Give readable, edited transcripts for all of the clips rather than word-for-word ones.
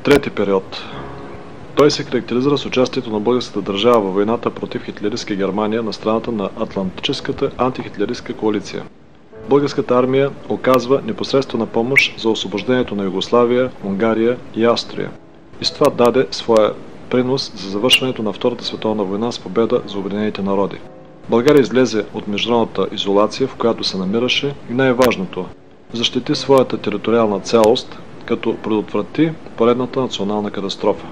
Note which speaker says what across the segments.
Speaker 1: Трети период. Той се характеризира с участието на българската държава във войната против хитлеристка Германия на страната на Атлантическата антихитлеристка коалиция. Българската армия оказва непосредствена помощ за освобождението на Югославия, Унгария и Австрия. И с това даде своя принос за завършването на Втората световна война с победа за Обединените народи. България излезе от международната изолация, в която се намираше, и най-важното – защити своята териториална цялост, като предотврати поредната национална катастрофа.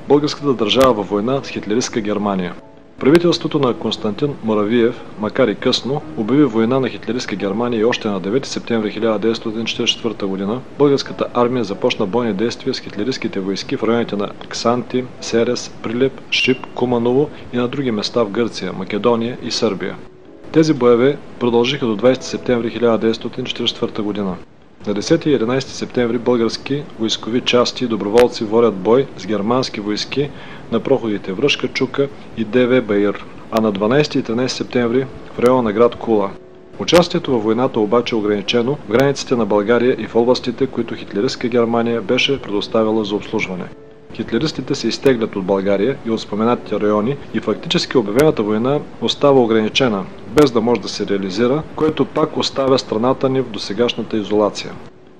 Speaker 1: Българската държава във война с хитлеристка Германия. Правителството на Константин Муравиев, макар и късно, обяви война на хитлеристка Германия и още на 9 септември 1944 г. българската армия започна бойни действия с хитлеристките войски в районите на Ксанти, Серес, Прилеп, Шип, Куманово и на други места в Гърция, Македония и Сърбия. Тези боеве продължиха до 20 септември 1944 г. На 10 и 11 септември български войскови части и доброволци водят бой с германски войски на проходите Връшка Чука и ДВ Баир, а на 12 и 13 септември в района на град Кула. Участието във войната обаче е ограничено в границите на България и в областите, които хитлеристка Германия беше предоставила за обслужване. Хитлеристите се изтеглят от България и от споменатите райони и фактически обявената война остава ограничена, без да може да се реализира, което пак оставя страната ни в досегашната изолация.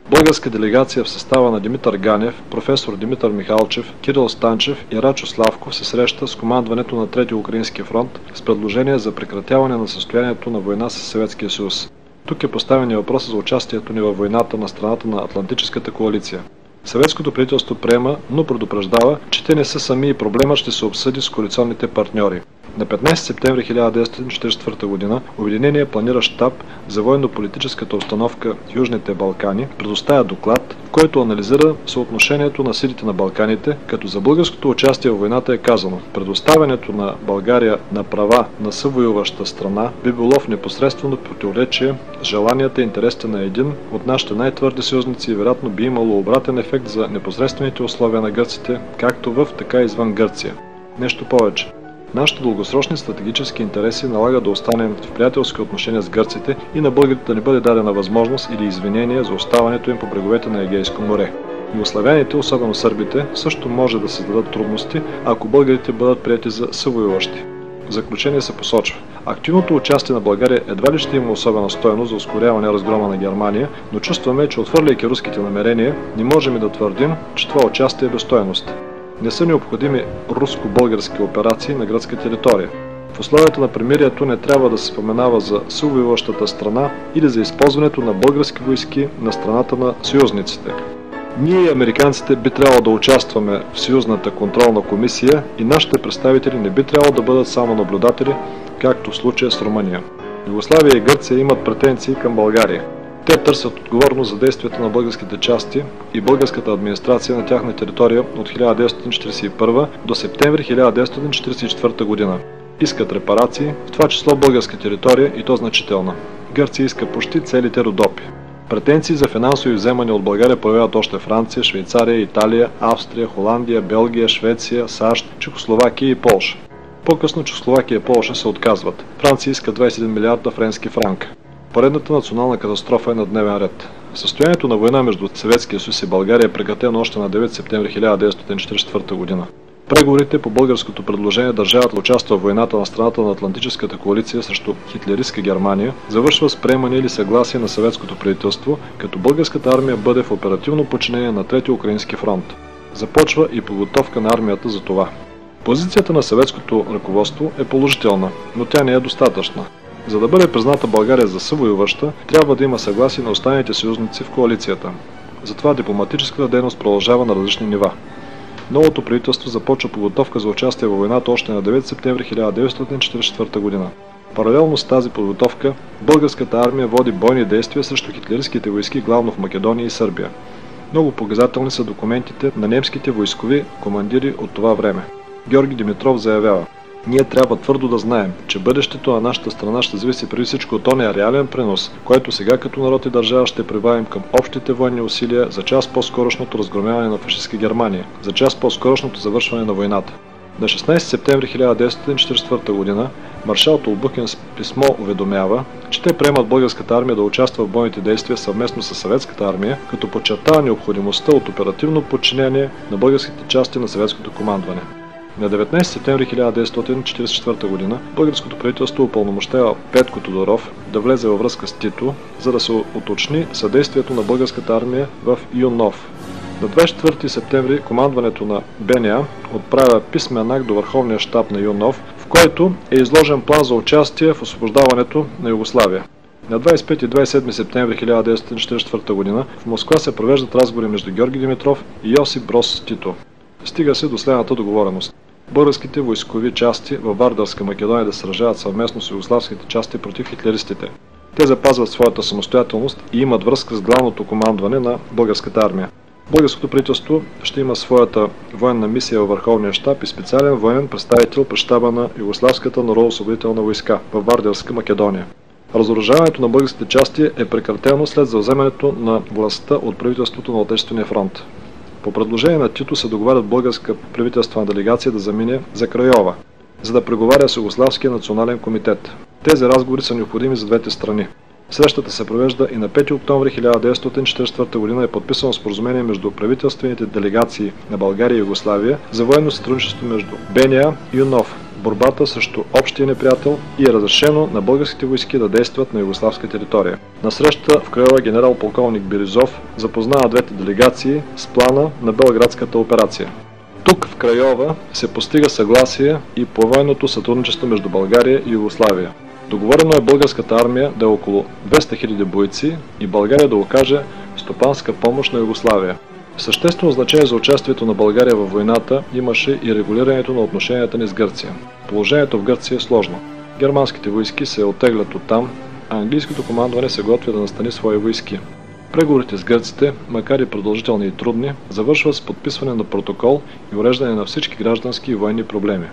Speaker 1: Българска делегация в състава на Димитър Ганев, професор Димитър Михалчев, Кирил Станчев и Рачо Славков се среща с командването на Трети Украински фронт с предложение за прекратяване на състоянието на война с Съветския съюз. Тук е поставен и въпросът за участието ни във войната на страната на Атлантическата коалиция. Съветското правителство приема, но предупреждава, че те не са сами и проблемът ще се обсъди с коалиционните партньори. На 15 септември 1944 г. Обединения планиращ щаб за военно-политическата обстановка в Южните Балкани предоставя доклад, в който анализира съотношението на силите на Балканите, като за българското участие в войната е казано: предоставянето на България на права на съвоюваща страна би било в непосредствено противоречие с желанията и интересите на един от нашите най-твърди съюзници и вероятно би имало обратен ефект за непосредствените условия на гърците, както в, така и извън Гърция. Нещо повече. Нашите дългосрочни стратегически интереси налагат да останем в приятелски отношения с гърците и на българите да не бъде дадена възможност или извинение за оставането им по бреговете на Егейско море. Югославяните, особено сърбите, също може да създадат трудности, ако българите бъдат приети за съвоюващи. В заключение се посочва: активното участие на България едва ли ще има особена стойност за ускоряване разгрома на Германия, но чувстваме, че отвърляйки руските намерения, не можем и да твърдим, че това участие е без стойност. Не са необходими руско-български операции на гръцка територия. В условията на примирието не трябва да се споменава за съвоюващата страна или за използването на български войски на страната на съюзниците. Ние, американците, би трябвало да участваме в съюзната контролна комисия и нашите представители не би трябвало да бъдат само наблюдатели, както в случая с Румъния. Югославия и Гърция имат претенции към България. Те търсят отговорност за действията на българските части и българската администрация на тяхна територия от 1941 до септември 1944 година. Искат репарации, в това число българска територия, и то значителна. Гърция иска почти целите Родопи. Претенции за финансови вземания от България появяват още Франция, Швейцария, Италия, Австрия, Холандия, Белгия, Швеция, САЩ, Чехословакия и Полша. По-късно Чехословакия и Полша се отказват. Франция иска 21 милиарда френски франка. Поредната национална катастрофа е на дневен ред. Състоянието на война между Съветския съюз и България е прекратено още на 9 септември 1944 г. Преговорите по българското предложение държавата участва в войната на страната на Атлантическата коалиция срещу хитлеристка Германия завършва с приемане или съгласие на съветското правителство, като българската армия бъде в оперативно подчинение на Трети Украински фронт. Започва и подготовка на армията за това. Позицията на съветското ръководство е положителна, но тя не е достатъчна. За да бъде призната България за съвоюваща, трябва да има съгласие на останалите съюзници в коалицията. Затова дипломатическата дейност продължава на различни нива. Новото правителство започва подготовка за участие във войната още на 9 септември 1944 г. Паралелно с тази подготовка, българската армия води бойни действия срещу хитлеристските войски главно в Македония и Сърбия. Много показателни са документите на немските войскови командири от това време. Георги Димитров заявява: ние трябва твърдо да знаем, че бъдещето на нашата страна ще зависи преди всичко от ония реален принос, който сега като народ и държава ще прибавим към общите военни усилия за час по-скорошното разгромяване на фашистска Германия, за час по-скорошното завършване на войната. На 16 септември 1944 г. Маршал Толбухин с писмо уведомява, че те приемат българската армия да участва в бойните действия съвместно с съветската армия, като подчертава необходимостта от оперативно подчинение на българските части на съветското командване. На 19 септември 1944 г. българското правителство упълномощава Петко Тодоров да влезе във връзка с Тито, за да се уточни съдействието на българската армия в Юнов. На 24 септември командването на БНА отправя писмен акт до Върховния щаб на Юнов, в който е изложен план за участие в освобождаването на Югославия. На 25 и 27 септември 1944 г. в Москва се провеждат разговори между Георги Димитров и Йосип Брос Тито. Стига се до следната договореност. Българските войскови части във Вардарска Македония да сражават съвместно с югославските части против хитлеристите. Те запазват своята самостоятелност и имат връзка с главното командване на българската армия. Българското правителство ще има своята военна мисия във Върховния щаб и специален военен представител при щаба на Югославската народно-освободителна войска във Вардарска Македония. Разоръжаването на българските части е прекратено след завземането на властта от правителството на Отечествения фронт. По предложение на Тито се договарят българска правителствена делегация да замине за Крайова, за да преговаря с Югославския национален комитет. Тези разговори са необходими за двете страни. Срещата се провежда и на 5 октомври 1944 г. е подписано споразумение между правителствените делегации на България и Югославия за военно сътрудничество между БНА и ЮНОВ, борбата срещу общия неприятел, и е разрешено на българските войски да действат на югославска територия. На среща в Крайова генерал-полковник Беризов запознава двете делегации с плана на Белградската операция. Тук в Крайова се постига съгласие и по военното сътрудничество между България и Югославия. Договорено е българската армия да е около 200 000 бойци и България да окаже стопанска помощ на Югославия. Съществено значение за участието на България във войната имаше и регулирането на отношенията ни с Гърция. Положението в Гърция е сложно. Германските войски се оттеглят оттам, а английското командване се готви да настани свои войски. Преговорите с гърците, макар и продължителни и трудни, завършват с подписване на протокол и уреждане на всички граждански и военни проблеми.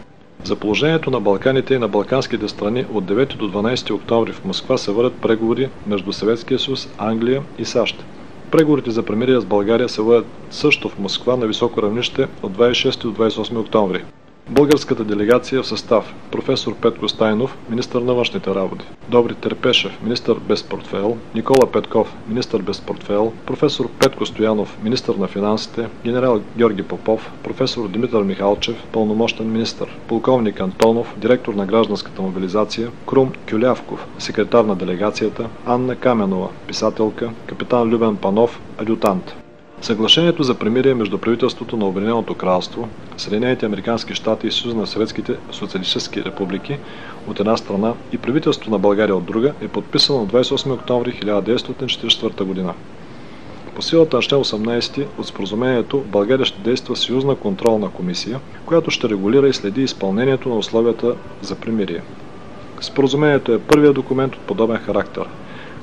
Speaker 1: За положението на Балканите и на балканските страни от 9 до 12 октомври в Москва се водят преговори между Съветския съюз, Англия и САЩ. Преговорите за примирие с България се водят също в Москва на високо равнище от 26 до 28 октомври. Българската делегация в състав: професор Петко Стайнов, министър на външните работи, Добри Терпешев, министър без портфейл, Никола Петков, министър без портфейл, професор Петко Стоянов, министър на финансите, генерал Георги Попов, професор Димитър Михалчев, пълномощен министър, полковник Антонов, директор на гражданската мобилизация, Крум Кюлявков, секретар на делегацията, Анна Каменова, писателка, капитан Любен Панов, адютант. Съглашението за примирие между правителството на Обединеното кралство, Съединените американски щати и Съюза на съветските социалистически републики от една страна и правителството на България от друга е подписано на 28 октомври 1944 г. По силата на член 18 от споразумението България ще действа съюзна контролна комисия, която ще регулира и следи изпълнението на условията за примирие. Споразумението е първият документ от подобен характер.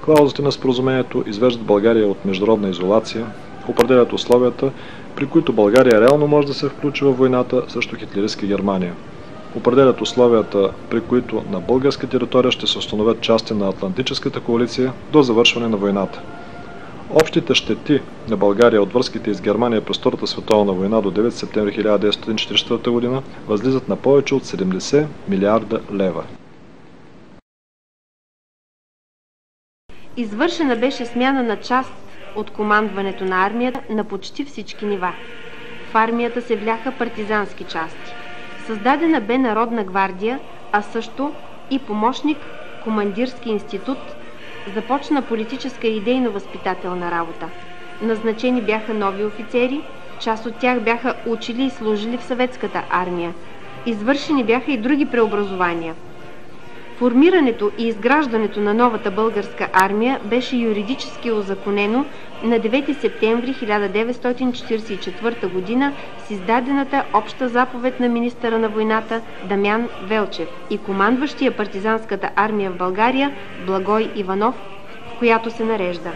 Speaker 1: Клаузите на споразумението извеждат България от международна изолация, определят условията, при които България реално може да се включи във войната срещу хитлеристка Германия. Определят условията, при които на българска територия ще се установят части на Атлантическата коалиция до завършване на войната. Общите щети на България от връзките с Германия през Втората световна война до 9 септември 1944 г. възлизат на повече от 70 милиарда лева.
Speaker 2: Извършена беше смяна на част от командването на армията на почти всички нива. В армията се вляха партизански части. Създадена бе Народна гвардия, а също и помощник командирски институт. Започна политическа и идейно-възпитателна работа. Назначени бяха нови офицери, част от тях бяха учили и служили в съветската армия. Извършени бяха и други преобразования. Формирането и изграждането на новата българска армия беше юридически узаконено на 9 септември 1944 г. с издадената обща заповед на министъра на войната Дамян Велчев и командващия партизанската армия в България Благой Иванов, в която се нарежда: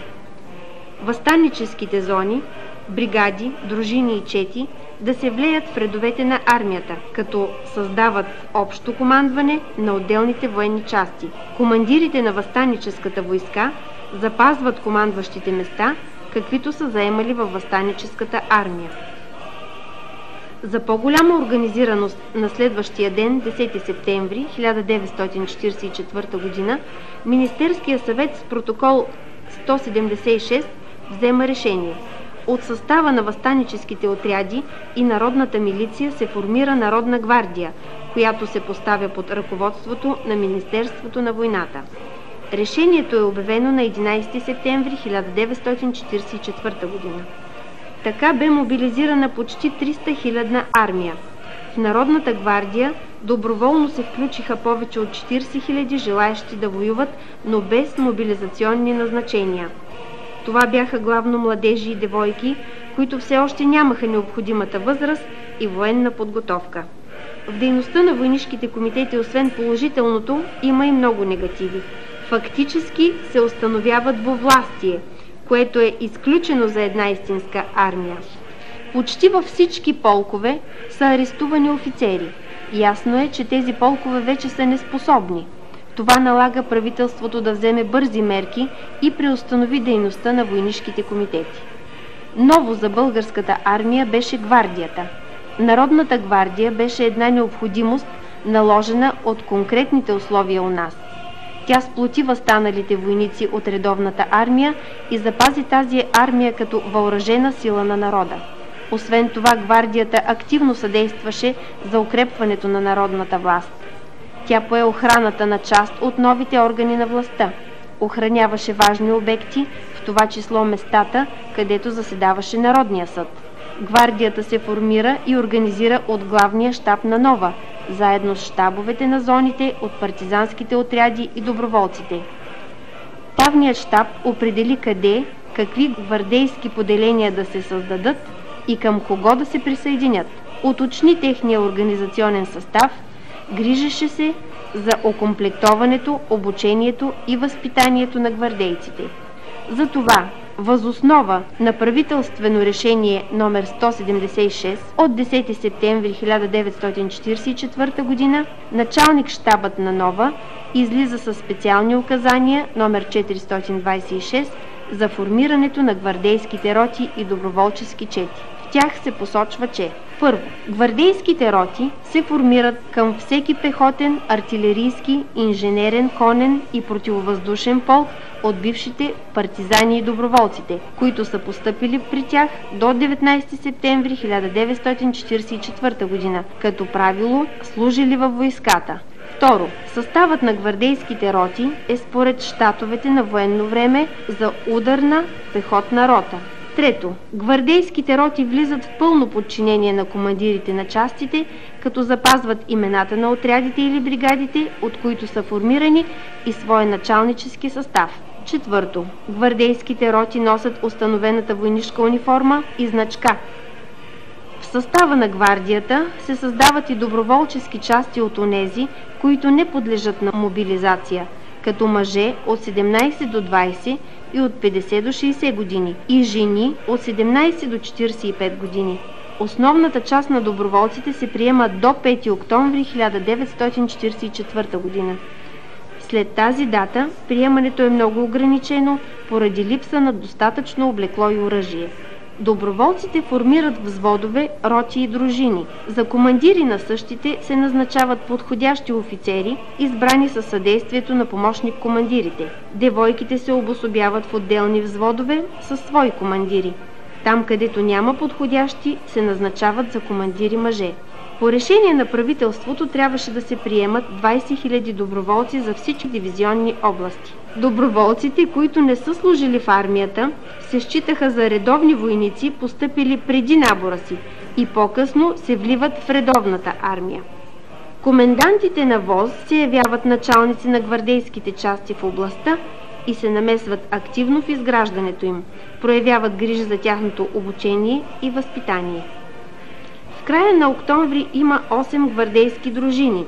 Speaker 2: въстаническите зони, бригади, дружини и чети да се влеят в редовете на армията, като създават общо командване на отделните военни части. Командирите на въстаническата войска запазват командващите места, каквито са заемали във въстаническата армия. За по-голяма организираност на следващия ден, 10 септември 1944 г., Министерския съвет с протокол 176 взема решение. От състава на въстаническите отряди и народната милиция се формира Народна гвардия, която се поставя под ръководството на Министерството на войната. Решението е обявено на 11 септември 1944 г. Така бе мобилизирана почти 300-хилядна армия. В Народната гвардия доброволно се включиха повече от 40 000 желаещи да воюват, но без мобилизационни назначения. Това бяха главно младежи и девойки, които все още нямаха необходимата възраст и военна подготовка. В дейността на войнишките комитети, освен положителното, има и много негативи. Фактически се установява двувластие, което е изключено за една истинска армия. Почти във всички полкове са арестувани офицери. Ясно е, че тези полкове вече са неспособни. Това налага правителството да вземе бързи мерки и преустанови дейността на войнишките комитети. Ново за българската армия беше гвардията. Народната гвардия беше една необходимост, наложена от конкретните условия у нас. Тя сплоти възстаналите войници от редовната армия и запази тази армия като въоръжена сила на народа. Освен това, гвардията активно съдействаше за укрепването на народната власт. Тя пое охраната на част от новите органи на властта. Охраняваше важни обекти, в това число местата, където заседаваше Народния съд. Гвардията се формира и организира от главния щаб на Нова, заедно с щабовете на зоните от партизанските отряди и доброволците. Главният щаб определи къде, какви гвардейски поделения да се създадат и към кого да се присъединят. Уточни техния организационен състав, грижеше се за окомплектоването, обучението и възпитанието на гвардейците. Затова, въз основа на правителствено решение номер 176 от 10 септември 1944 г., началник щабът на Нова излиза със специални указания номер 426 за формирането на гвардейските роти и доброволчески чети. В тях се посочва, че: първо, гвардейските роти се формират към всеки пехотен, артилерийски, инженерен, конен и противовъздушен полк от бившите партизани и доброволците, които са постъпили при тях до 19 септември 1944 г., като правило служили във войската. Второ, съставът на гвардейските роти е според щатовете на военно време за ударна пехотна рота. Трето, гвардейските роти влизат в пълно подчинение на командирите на частите, като запазват имената на отрядите или бригадите, от които са формирани, и своя началнически състав. Четвърто, гвардейските роти носят установената войнишка униформа и значка. В състава на гвардията се създават и доброволчески части от онези, които не подлежат на мобилизация, като мъже от 17 до 20 и от 50 до 60 години и жени от 17 до 45 години. Основната част на доброволците се приема до 5 октомври 1944 година. След тази дата приемането е много ограничено поради липса на достатъчно облекло и оръжие. Доброволците формират взводове, роти и дружини. За командири на същите се назначават подходящи офицери, избрани със съдействието на помощник-командирите. Девойките се обособяват в отделни взводове със свои командири. Там, където няма подходящи, се назначават за командири мъже. По решение на правителството трябваше да се приемат 20 000 доброволци за всички дивизионни области. Доброволците, които не са служили в армията, се считаха за редовни войници, постъпили преди набора си, и по-късно се вливат в редовната армия. Комендантите на ВОЗ се явяват началници на гвардейските части в областта и се намесват активно в изграждането им, проявяват грижа за тяхното обучение и възпитание. В края на октомври има 8 гвардейски дружини,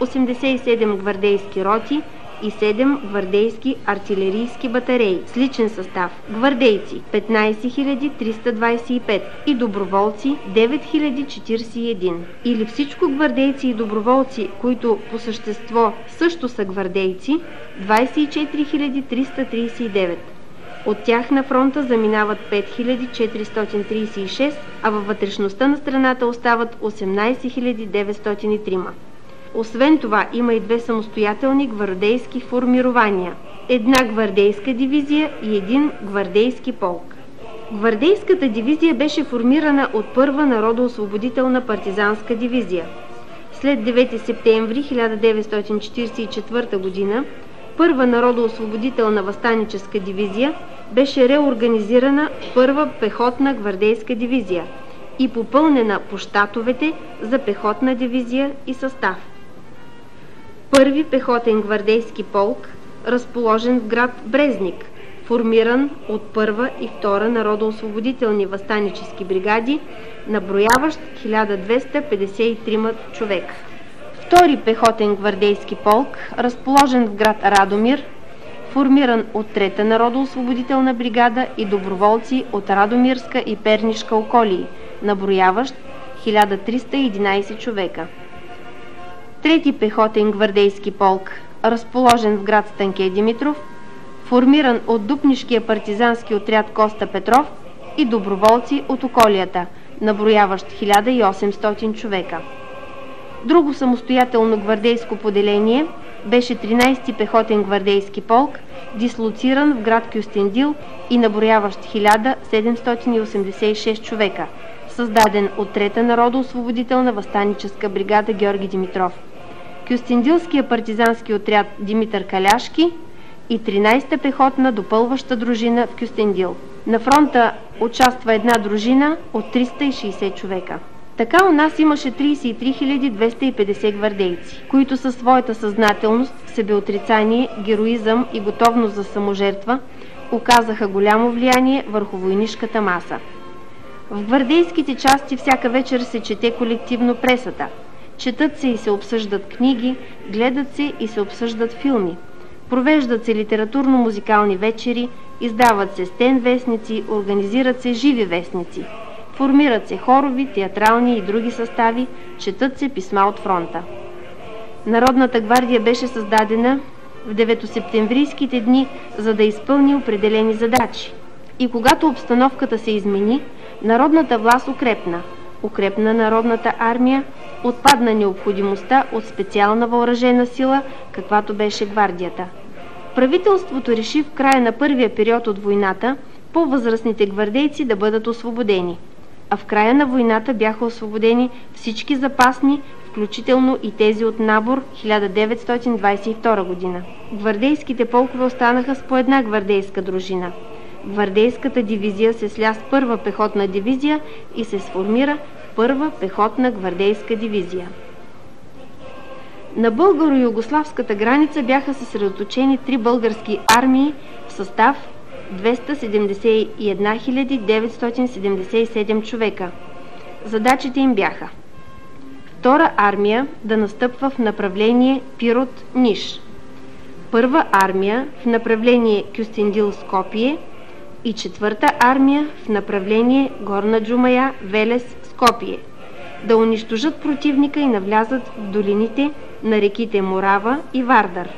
Speaker 2: 87 гвардейски роти и 7 гвардейски артилерийски батареи с личен състав. Гвардейци 15 325 и доброволци 9041. Или всичко гвардейци и доброволци, които по същество също са гвардейци, 24 339. От тях на фронта заминават 5436, а във вътрешността на страната остават 18903. Освен това има и две самостоятелни гвардейски формирования – една гвардейска дивизия и един гвардейски полк. Гвардейската дивизия беше формирана от Първа народоосвободителна партизанска дивизия. След 9 септември 1944 г. Първа народоосвободителна въстаническа дивизия беше реорганизирана в Първа пехотна гвардейска дивизия и попълнена по щатовете за пехотна дивизия и състав. Първи пехотен гвардейски полк, разположен в град Брезник, формиран от Първа и Втора народоосвободителни въстанически бригади, наброяващ 1253 човека. Втори пехотен гвардейски полк, разположен в град Радомир, формиран от Трета народоосвободителна бригада и доброволци от Радомирска и Пернишка околии, наброяващ 1311 човека. Трети пехотен гвардейски полк, разположен в град Станке Димитров, формиран от Дупнишкия партизански отряд Коста Петров и доброволци от околията, наброяващ 1800 човека. Друго самостоятелно гвардейско поделение беше 13-ти пехотен гвардейски полк, дислоциран в град Кюстендил и наброяващ 1786 човека, създаден от Трета народоосвободителна въстаническа бригада Георги Димитров, Кюстендилския партизански отряд Димитър Каляшки и 13-та пехотна допълваща дружина в Кюстендил. На фронта участва една дружина от 360 човека. Така у нас имаше 33 250 гвардейци, които със своята съзнателност, себеотрицание, героизъм и готовност за саможертва оказаха голямо влияние върху войнишката маса. В гвардейските части всяка вечер се чете колективно пресата. Четат се и се обсъждат книги, гледат се и се обсъждат филми. Провеждат се литературно-музикални вечери, издават се стен вестници, организират се живи вестници. Формират се хорови, театрални и други състави, четат се писма от фронта. Народната гвардия беше създадена в 9-септемврийските дни, за да изпълни определени задачи. И когато обстановката се измени, народната власт укрепна. Укрепна народната армия, отпадна необходимостта от специална въоръжена сила, каквато беше гвардията. Правителството реши в края на първия период от войната по-възрастните гвардейци да бъдат освободени. А в края на войната бяха освободени всички запасни, включително и тези от набор 1922 година. Гвардейските полкове останаха с по една гвардейска дружина. Гвардейската дивизия се сля с Първа пехотна дивизия и се сформира Първа пехотна гвардейска дивизия. На българо-югославската граница бяха съсредоточени 3 български армии в състав 271 977 човека. Задачите им бяха: Втора армия да настъпва в направление Пирот-Ниш, Първа армия в направление Кюстендил-Скопие и Четвърта армия в направление Горна Джумая, Велес, Скопие, да унищожат противника и навлязат в долините на реките Морава и Вардар.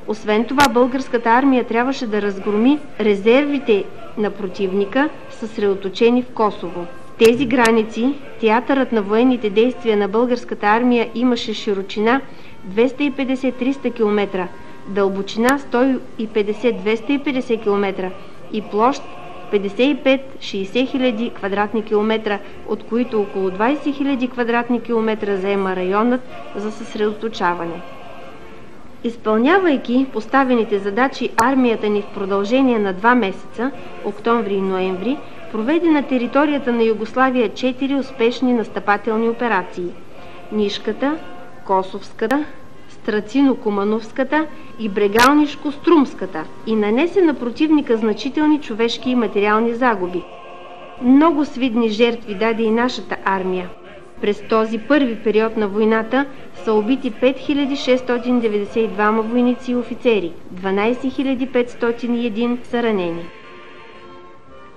Speaker 2: Освен това, българската армия трябваше да разгроми резервите на противника, съсредоточени в Косово. В тези граници театърът на военните действия на българската армия имаше широчина 250-300 км, дълбочина 150-250 км и площ 55-60 хиляди квадратни километра, от които около 20 хиляди квадратни километра заема районът за съсредоточаване. Изпълнявайки поставените задачи, армията ни в продължение на 2 месеца, октомври и ноември, проведе на територията на Югославия 4 успешни настъпателни операции – Нишката, Косовската, Страцино-Кумановската и Брегалнишко-Струмската, и нанесе на противника значителни човешки и материални загуби. Много свидни жертви даде и нашата армия. През този първи период на войната са убити 5692 войници и офицери, 12501 са ранени.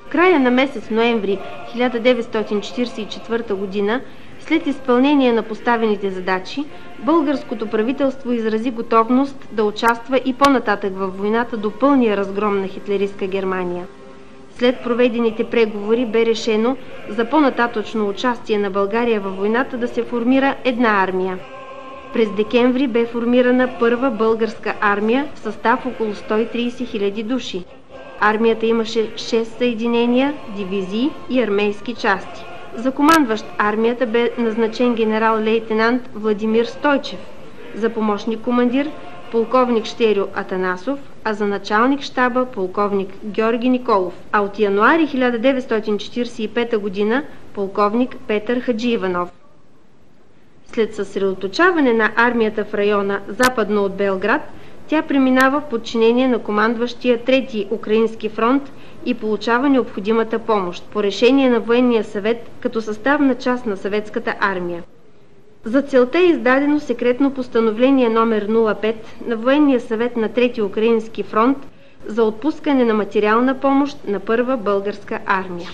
Speaker 2: В края на месец ноември 1944 г. След изпълнение на поставените задачи, българското правителство изрази готовност да участва и по-нататък във войната до пълния разгром на хитлеристка Германия. След проведените преговори бе решено за по-нататъчно участие на България във войната да се формира една армия. През декември бе формирана първа българска армия в състав около 130 000 души. Армията имаше 6 съединения, дивизии и армейски части. За командващ армията бе назначен генерал-лейтенант Владимир Стойчев, за помощник командир полковник Щерьо Атанасов, а за началник щаба полковник Георги Николов, а от януари 1945 г. полковник Петър Хаджииванов. След съсредоточаване на армията в района западно от Белград, тя преминава в подчинение на командващия Трети Украински фронт и получава необходимата помощ по решение на Военния съвет като съставна част на съветската армия. За целта е издадено секретно постановление номер 05 на Военния съвет на Трети Украински фронт за отпускане на материална помощ на първа българска армия.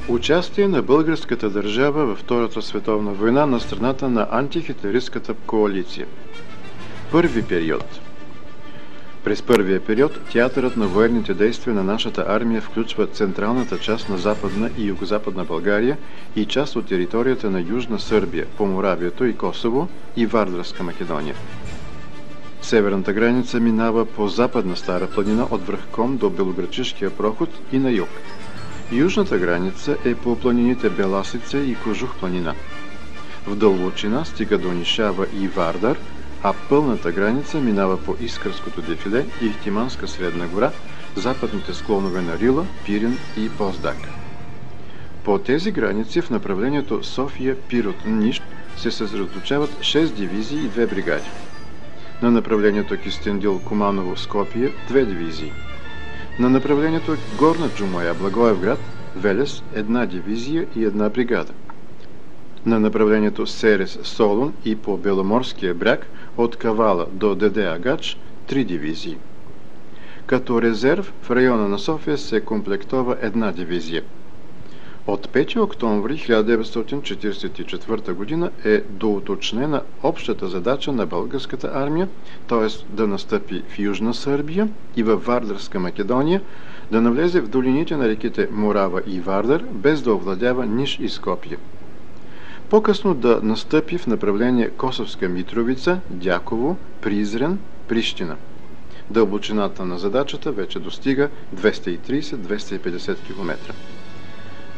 Speaker 3: Участие на българската държава във Втората световна война на страната на антихитлеристката коалиция. Първи период. През първия период театърът на военните действия на нашата армия включва централната част на Западна и Югозападна България и част от територията на Южна Сърбия, Поморавието и Косово и Вардарска Македония. Северната граница минава по Западна Стара планина от връх Ком до Белоградчишкия проход и на юг. Южната граница е по планините Беласица и Кожух планина. В дълбочина стига до Нишава и Вардар, а пълната граница минава по Искърското дефиле и Ихтиманска Средна гора, западните склонове на Рила, Пирин и Боздак. По тези граници в направлението София-Пирот-Ниш се съсредоточават 6 дивизии и 2 бригади. На направлението Кюстендил-Куманово-Скопие 2 дивизии. На направлението Горна Джумая, Благоевград, Велес, 1 дивизия и 1 бригада. На направлението Серес-Солун и по Беломорския бряг от Кавала до Деде-Агач 3 дивизии. Като резерв в района на София се комплектова 1 дивизия. От 5 октомври 1944 г. е доуточнена общата задача на българската армия, т.е. да настъпи в Южна Сърбия и във Вардарска Македония, да навлезе в долините на реките Морава и Вардар, без да овладява Ниш и Скопие. По-късно да настъпи в направление Косовска Митровица, Дяково, Призрен, Прищина. Дълбочината на задачата вече достига 230-250 км.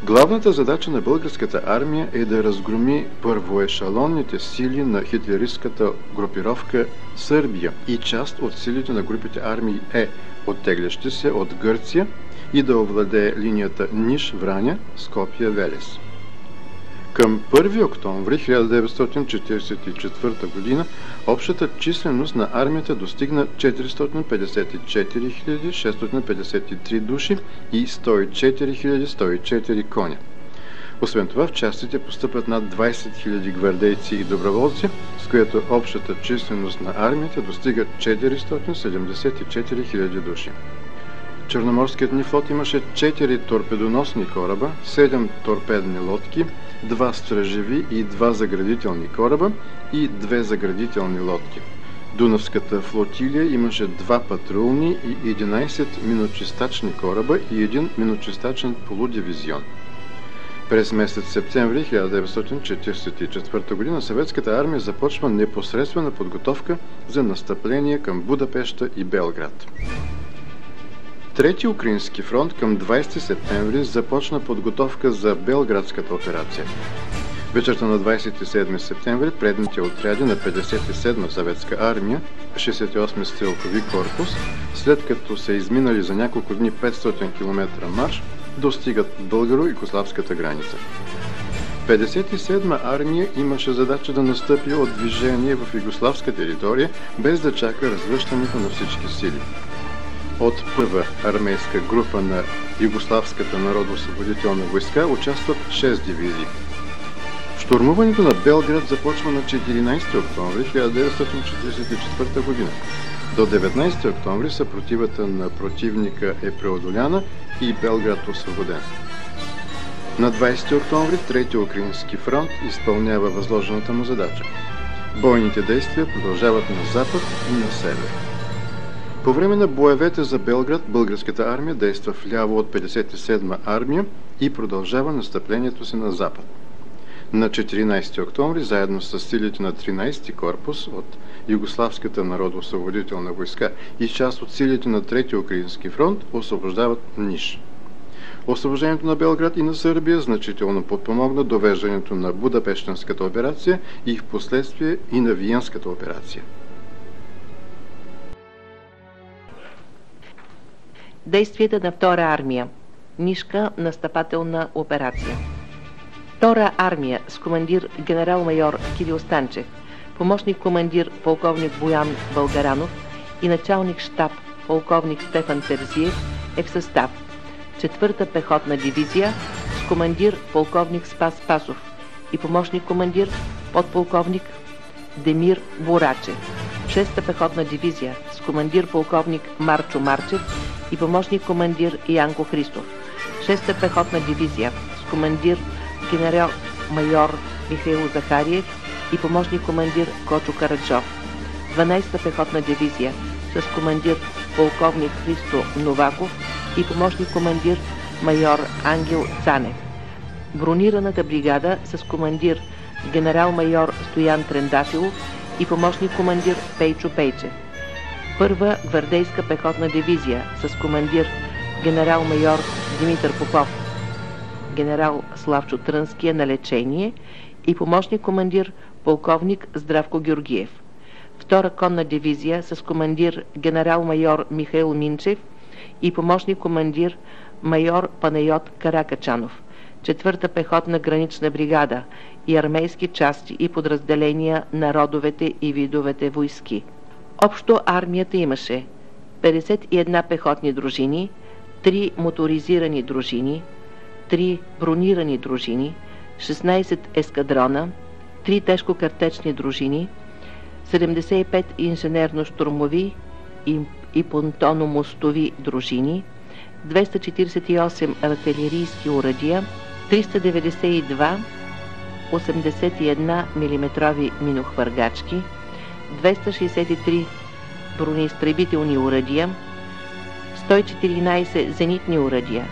Speaker 3: Главната задача на българската армия е да разгроми първоешалонните сили на хитлеристската групировка Сърбия и част от силите на групите армии Е, оттеглящи се от Гърция, и да овладее линията Ниш-Враня, Скопия-Велес. Към 1 октомври 1944 г. общата численост на армията достигна 454 653 души и 104 104 коня. Освен това, в частите постъпват над 20 000 гвардейци и доброволци, с което общата численост на армията достига 474 000 души. Черноморският ни флот имаше 4 торпедоносни кораба, 7 торпедни лодки, 2 стражеви и 2 заградителни кораба и 2 заградителни лодки. Дунавската флотилия имаше 2 патрулни и 11 миночистачни кораба и 1 миночистачен полудивизион. През месец септември 1944 г. съветската армия започва непосредствена подготовка за настъпление към Будапеща и Белград. Трети Украински фронт към 20 септември започна подготовка за Белградската операция. Вечерта на 27 септември предните отряди на 57-ма съветска армия, 68-ми стрелкови корпус, след като са изминали за няколко дни 500 км марш, достигат българо-югославската граница. 57-ма армия имаше задача да настъпи от движение в югославска територия, без да чака развръщането на всички сили. От първа армейска група на Югославската народно-освободителна войска участват 6 дивизии. Штурмуването на Белград започва на 14 октомври 1944 г. До 19 октомври съпротивата на противника е преодоляна и Белград освободен. На 20 октомври 3-ти Украински фронт изпълнява възложената му задача. Бойните действия продължават на запад и на север. По време на боевете за Белград, българската армия действа вляво от 57-ма армия и продължава настъплението си на запад. На 14 октомври, заедно с силите на 13-ти корпус от Югославската народно-освободителна войска и част от силите на 3-ти Украински фронт, освобождават Ниш. Освобождението на Белград и на Сърбия значително подпомогна довеждането на Будапештенската операция и в последствие и на Виенската операция.
Speaker 4: Действията на Втора армия. Нишка настъпателна операция. Втора армия с командир генерал-майор Кирил Станчев, помощник командир полковник Боян Българанов и началник щаб полковник Стефан Терзиев е в състав 4-та пехотна дивизия с командир полковник Спас Спасов и помощник командир подполковник Демир Бораче. 6-та пехотна дивизия с командир полковник Марчо Марчев и помощник командир Янко Христов. 6-та пехотна дивизия с командир генерал-майор Михаил Захариев и помощник командир Кочо Караджов. 12-та пехотна дивизия с командир полковник Христо Новаков и помощник командир майор Ангел Цанев. Бронираната бригада с командир генерал-майор Стоян Трендафилов и помощник командир Пейчо Пейчев. Първа гвардейска пехотна дивизия с командир генерал-майор Димитър Попов, генерал Славчо Трънския на лечение и помощник командир полковник Здравко Георгиев. Втора конна дивизия с командир генерал-майор Михаил Минчев и помощник командир майор Панайот Каракачанов. 4-та пехотна гранична бригада и армейски части и подразделения на родовете и видовете войски. Общо армията имаше 51 пехотни дружини, 3 моторизирани дружини, 3 бронирани дружини, 16 ескадрона, 3 тежкокартечни дружини, 75 инженерно-штурмови и понтономостови дружини, 248 артилерийски оръдия, 392 81 мм минохвъргачки, 263 бронеизтребителни оръдия, 114 зенитни оръдия,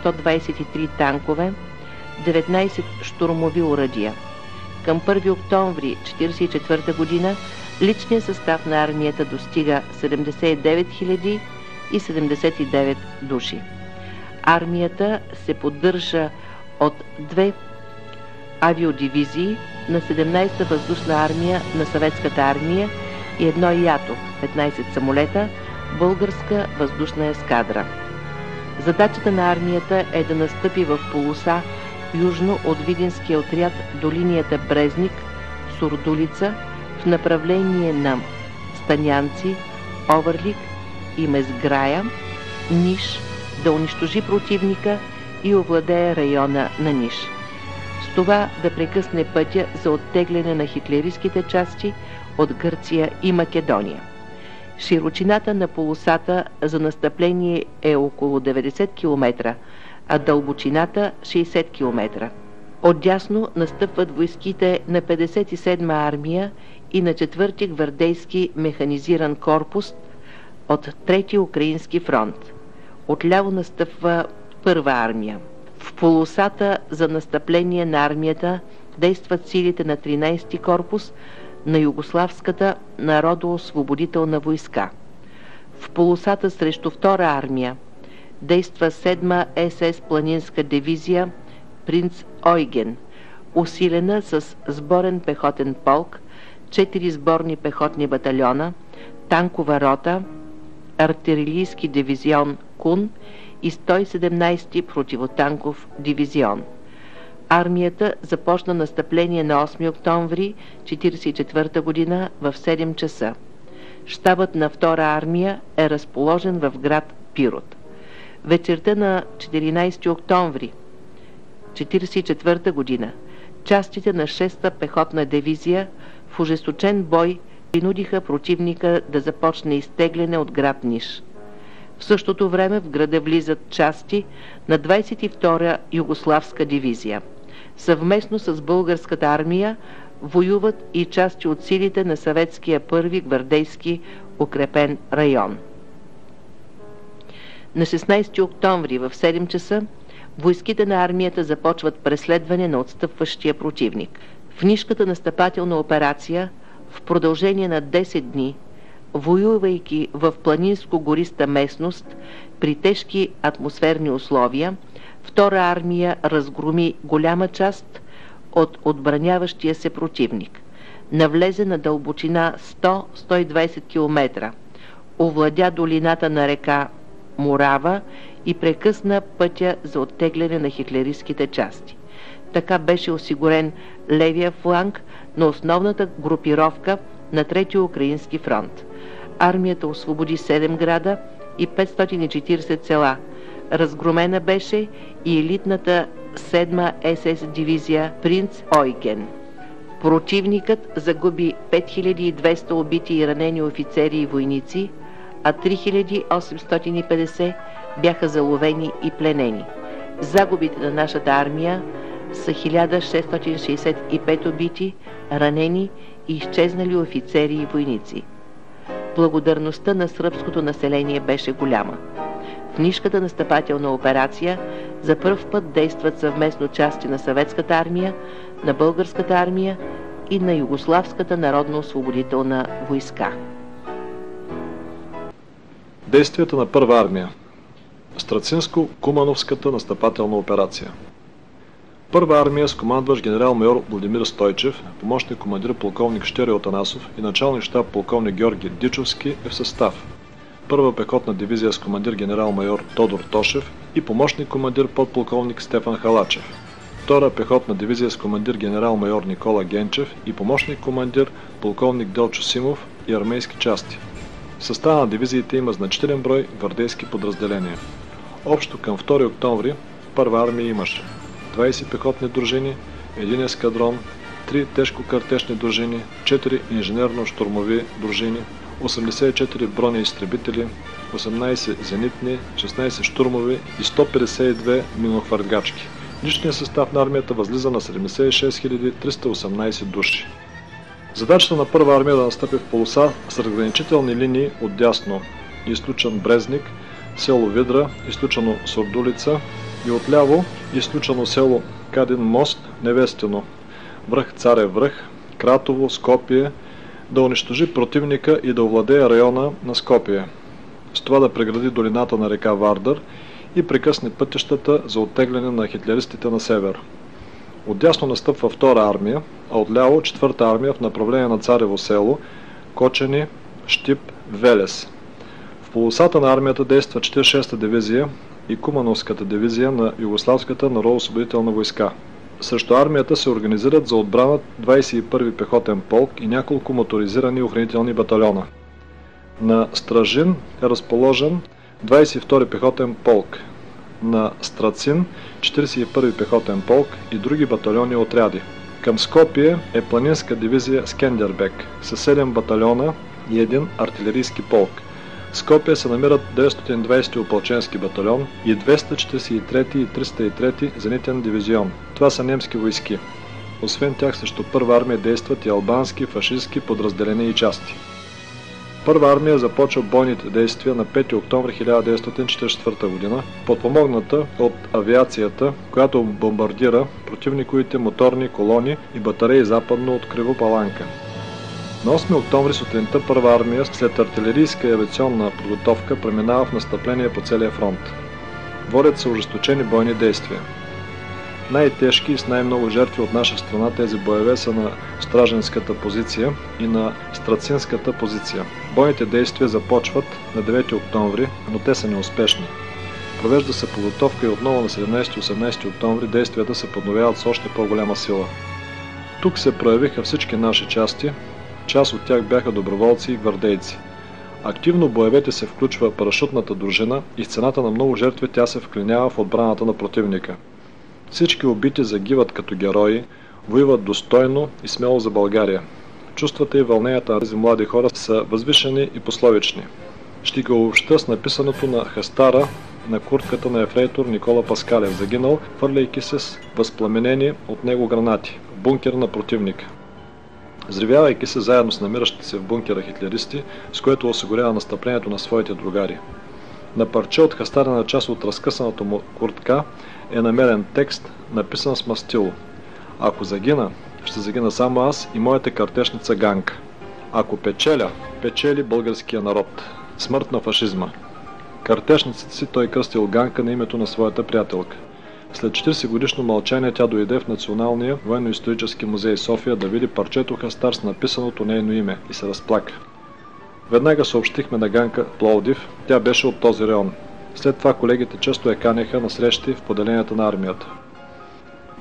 Speaker 4: 123 танкове, 19 щурмови оръдия. Към 1 октомври 1944 година личният състав на армията достига 79 079 души. Армията се поддържа от 2 авиодивизии на 17-та въздушна армия на Съветската армия и 1 ято, 15 самолета, българска въздушна ескадра. Задачата на армията е да настъпи в полоса южно от Видинския отряд до линията Брезник, Сурдулица в направление на Станянци, Овърлик и Мезграя, Ниш, да унищожи противника и овладее района на Ниш. С това да прекъсне пътя за оттегляне на хитлеристските части от Гърция и Македония. Широчината на полосата за настъпление е около 90 км, а дълбочината 60 км. Отдясно настъпват войските на 57-ма армия и на 4-ти гвардейски механизиран корпус от 3-ти Украински фронт. Отляво настъпва Първа армия. В полосата за настъпление на армията действат силите на 13-ти корпус на Югославската народно-освободителна войска. В полосата срещу Втора армия действа 7-ма СС планинска дивизия Принц Ойген, усилена с сборен пехотен полк, 4 сборни пехотни батальона, танкова рота, артилерийски дивизион Кун и 117-ти противотанков дивизион. Армията започна настъпление на 8 октомври 1944 година в 7 часа. Щабът на Втора армия е разположен в град Пирот. Вечерта на 14 октомври 1944 година частите на 6-та пехотна дивизия в ожесточен бой принудиха противника да започне изтегляне от град Ниш. В същото време в града влизат части на 22-я югославска дивизия. Съвместно с българската армия воюват и части от силите на съветския първи гвардейски укрепен район. На 16 октомври в 7 часа войските на армията започват преследване на отстъпващия противник. В нишката настъпателна операция в продължение на 10 дни, воювайки в планинско-гориста местност при тежки атмосферни условия, Втора армия разгроми голяма част от отбраняващия се противник. Навлезе на дълбочина 100-120 км, овладя долината на река Морава и прекъсна пътя за оттегляне на хитлеристските части. Така беше осигурен левия фланг на основната групировка на Трети украински фронт. Армията освободи 7 града и 540 села. Разгромена беше и елитната 7-ма СС дивизия Принц Ойген. Противникът загуби 5200 убити и ранени офицери и войници, а 3850 бяха заловени и пленени. Загубите на нашата армия са 1665 убити, ранени и изчезнали офицери и войници. Благодарността на сръбското население беше голяма. В нишката настъпателна операция за пръв път действат съвместно части на съветската армия, на българската армия и на Югославската народно-освободителна войска.
Speaker 1: Действията на Първа армия. Страцинско-Кумановската настъпателна операция. Първа армия с командващ генерал-майор Владимир Стойчев, помощник командир полковник Щерьо Атанасов и началник щаб полковник Георги Дичовски е в състав. Първа пехотна дивизия с командир генерал-майор Тодор Тошев и помощник командир подполковник Стефан Халачев. Втора пехотна дивизия с командир генерал-майор Никола Генчев и помощник командир полковник Делчо Симов и армейски части. В състава на дивизиите има значителен брой гвардейски подразделения. Общо към 2 октомври Първа армия имаше 20 пехотни дружини, 1 ескадрон, 3 тежко-картечни дружини, 4 инженерно-щурмови дружини, 84 бронеизтребители, 18 зенитни, 16 щурмови и 152 минохвъргачки. Личният състав на армията възлиза на 76 318 души. Задачата на Първа армия да настъпи в полоса с разграничителни линии от дясно изключен Брезник, село Видра, изключено Сурдулица и отляво изключено село Кадин мост, Невестино, връх Царев връх, Кратово, Скопие, да унищожи противника и да овладее района на Скопие. С това да прегради долината на река Вардар и прекъсне пътищата за оттегляне на хитлеристите на север. Отдясно настъпва Втора армия, а отляво Четвърта армия в направление на Царево село, Кочени, Щип, Велес. В полосата на армията действа 46-та дивизия и Кумановската дивизия на Югославската народно-освободителна войска. Срещу армията се организират за отбрана 21-ви пехотен полк и няколко моторизирани охранителни батальона. На Стражин е разположен 22-и пехотен полк, на Страцин 41-и пехотен полк и други батальони и отряди. Към Скопие е планинска дивизия Скендербек с 7 батальона и 1 артилерийски полк. В Скопие се намират 920 опълченски батальон и 243 и 303 зенитен дивизион. Това са немски войски. Освен тях срещу Първа армия действат и албански, фашистски подразделения и части. Първа армия започва бойните действия на 5 октомври 1944 г., подпомогната от авиацията, която бомбардира противниковите моторни колони и батареи западно от Кривопаланка. На 8 октомври сутринта Първа армия след артилерийска и авиационна подготовка преминава в настъпление по целия фронт. Водят се ожесточени бойни действия. Най-тежки и с най-много жертви от наша страна тези боеве са на Стражинската позиция и на Страцинската позиция. Бойните действия започват на 9 октомври, но те са неуспешни. Провежда се подготовка и отново на 17-18 октомври действията се подновяват с още по-голяма сила. Тук се проявиха всички наши части, част от тях бяха доброволци и гвардейци. Активно боевете се включва парашутната дружина и с цената на много жертви тя се вклинява в отбраната на противника. Всички убити загиват като герои, воюват достойно и смело за България. Чувствата и вълненията на тези млади хора са възвишени и пословични. Ще го обща с написаното на хастара на куртката на ефрейтор Никола Паскалев, загинал, хвърляйки се с възпламенени от него гранати в бункер на противника. Взривявайки се заедно с намиращите се в бункера хитлеристи, с което осигурява настъплението на своите другари. На парче от хастарена част от разкъсаната му куртка е намерен текст, написан с мастило. Ако загина, ще загина само аз и моята картешница Ганка. Ако печеля, печели българския народ. Смърт на фашизма. Картешницата си той кръстил Ганка на името на своята приятелка. След 40 годишно мълчание тя дойде в Националния военно-исторически музей София да види парчето хастар с написаното нейно име и се разплака. Веднага съобщихме на Ганка Пловдив, тя беше от този район. След това колегите често я канеха на срещи в поделенията на армията.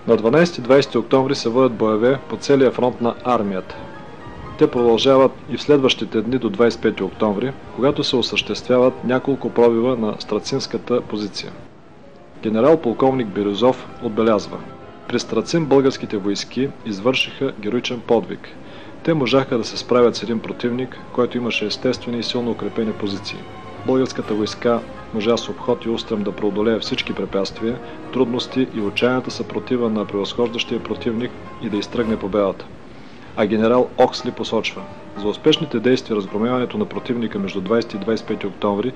Speaker 1: На 12-20 октомври се водят боеве по целия фронт на армията. Те продължават и в следващите дни до 25 октомври, когато се осъществяват няколко пробива на Страцинската позиция. Генерал-полковник Бирюзов отбелязва: при Страцин българските войски извършиха героичен подвиг. Те можаха да се справят с един противник, който имаше естествени и силно укрепени позиции. Българската войска можа с обход и устрем да преодолее всички препятствия, трудности и отчаяната съпротива на превъзхождащия противник и да изтръгне победата. А генерал Оксли посочва: за успешните действия и разгромяването на противника между 20 и 25 октомври,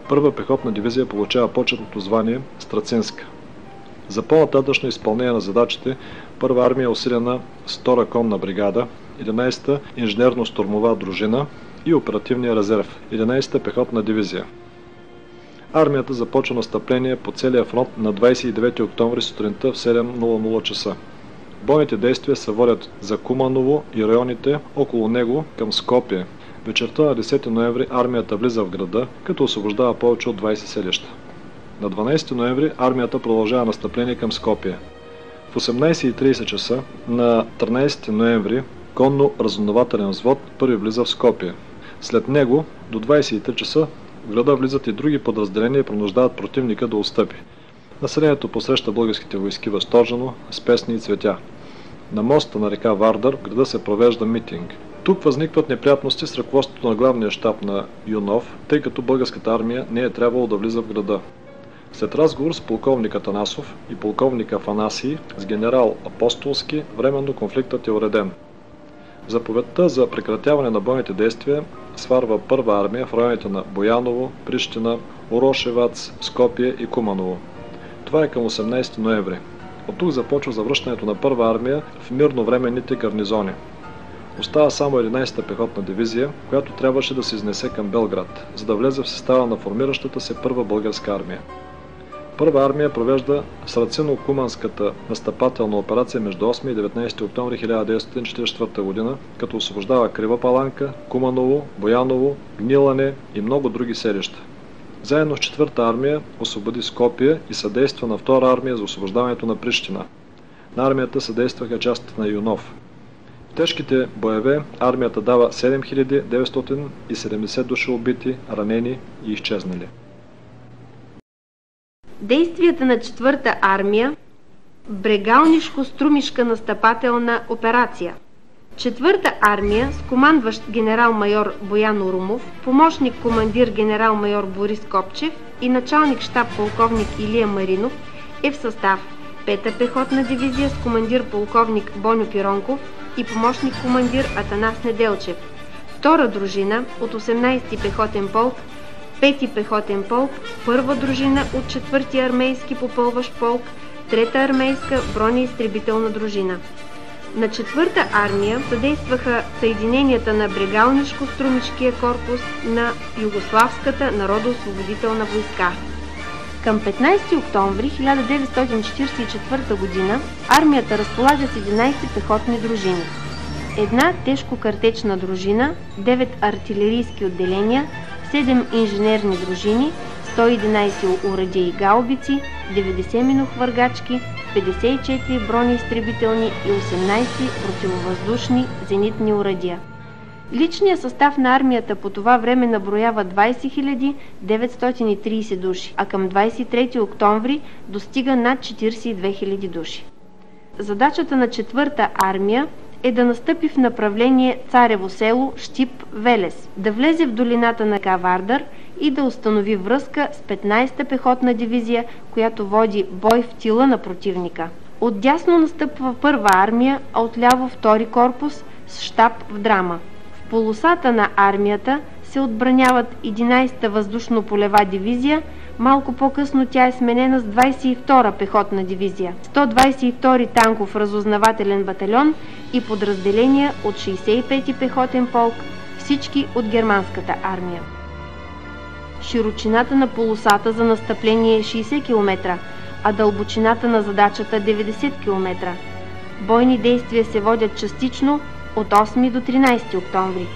Speaker 1: първа пехотна дивизия получава почетното звание Страцинска. За по-нататъчно изпълнение на задачите, първа армия е усилена с 2-ра конна бригада, 11-та инженерно-штурмова дружина и оперативния резерв, 11-та пехотна дивизия. Армията започва настъпление по целия фронт на 29 октомври сутринта в 7:00 часа. Бойните действия се водят за Куманово и районите около него към Скопие. Вечерта на 10 ноември армията влиза в града, като освобождава повече от 20 селища. На 12 ноември армията продължава настъпление към Скопие. В 18:30 часа на 13 ноември конно-разузнавателен взвод първи влиза в Скопие. След него до 23 часа в града влизат и други подразделения и принуждават противника да отстъпи. Населението посреща българските войски възторжено, с песни и цветя. На моста на река Вардар в града се провежда митинг. Тук възникват неприятности с ръководството на главния щаб на Юнов, тъй като българската армия не е трябвало да влиза в града. След разговор с полковник Атанасов и полковник Афанасий с генерал Апостолски, временно конфликтът е уреден. Заповедта за прекратяване на бойните действия сварва първа армия в районите на Бояново, Прищина, Урошевац, Скопие и Куманово. Това е към 18 ноември. От тук започва завръщането на първа армия в мирновременните гарнизони. Остава само 11-та пехотна дивизия, която трябваше да се изнесе към Белград, за да влезе в състава на формиращата се първа българска армия. Първа армия провежда Срацино-Куманската настъпателна операция между 8 и 19 октомври 1944 г., като освобождава Крива Паланка, Куманово, Бояново, Гнилане и много други селища. Заедно с 4-та армия освободи Скопие и съдейства на 2-ра армия за освобождаването на Прищина. На армията съдействаха частите на Юнов. В тежките боеве армията дава 7970 души убити, ранени и изчезнали.
Speaker 2: Действията на 4-та армия – Брегалнишко-Струмишка настъпателна операция. 4-та армия с командващ генерал-майор Боян Урумов, помощник командир генерал-майор Борис Копчев и началник щаб полковник Илия Маринов е в състав 5-та пехотна дивизия с командир полковник Боню Пиронков и помощник командир Атанас Неделчев, 2-ра дружина от 18-ти пехотен полк, 5-ти пехотен полк, 1-ва дружина от 4-ти армейски попълващ полк, 3-та армейска бронеизтребителна дружина. На 4-та армия съдействаха съединенията на Брегалнишко-Струмишкия корпус на Югославската народоосвободителна войска. Към 15 октомври 1944 г. армията разполага с 11 пехотни дружини. Една тежкокартечна дружина, 9 артилерийски отделения, 7 инженерни дружини, 111 оръдия и гаубици, 90 минохвъргачки, 54 бронеизтребителни и 18 противовъздушни зенитни оръдия. Личният състав на армията по това време наброява 20 930 души, а към 23 октомври достига над 42 000 души. Задачата на 4-та армия е да настъпи в направление Царево село, Щип, Велес, да влезе в долината на река Вардар и да установи връзка с 15-та пехотна дивизия, която води бой в тила на противника. Отдясно настъпва първа армия, а отляво втори корпус с щаб в Драма. В полосата на армията се отбраняват 11-та въздушно-полева дивизия, малко по-късно тя е сменена с 22-та пехотна дивизия, 122-ри танков разузнавателен батальон и подразделения от 65-ти пехотен полк, всички от германската армия. Широчината на полосата за настъпление е 60 км, а дълбочината на задачата 90 км. Бойни действия се водят частично от 8 до 13 октомври.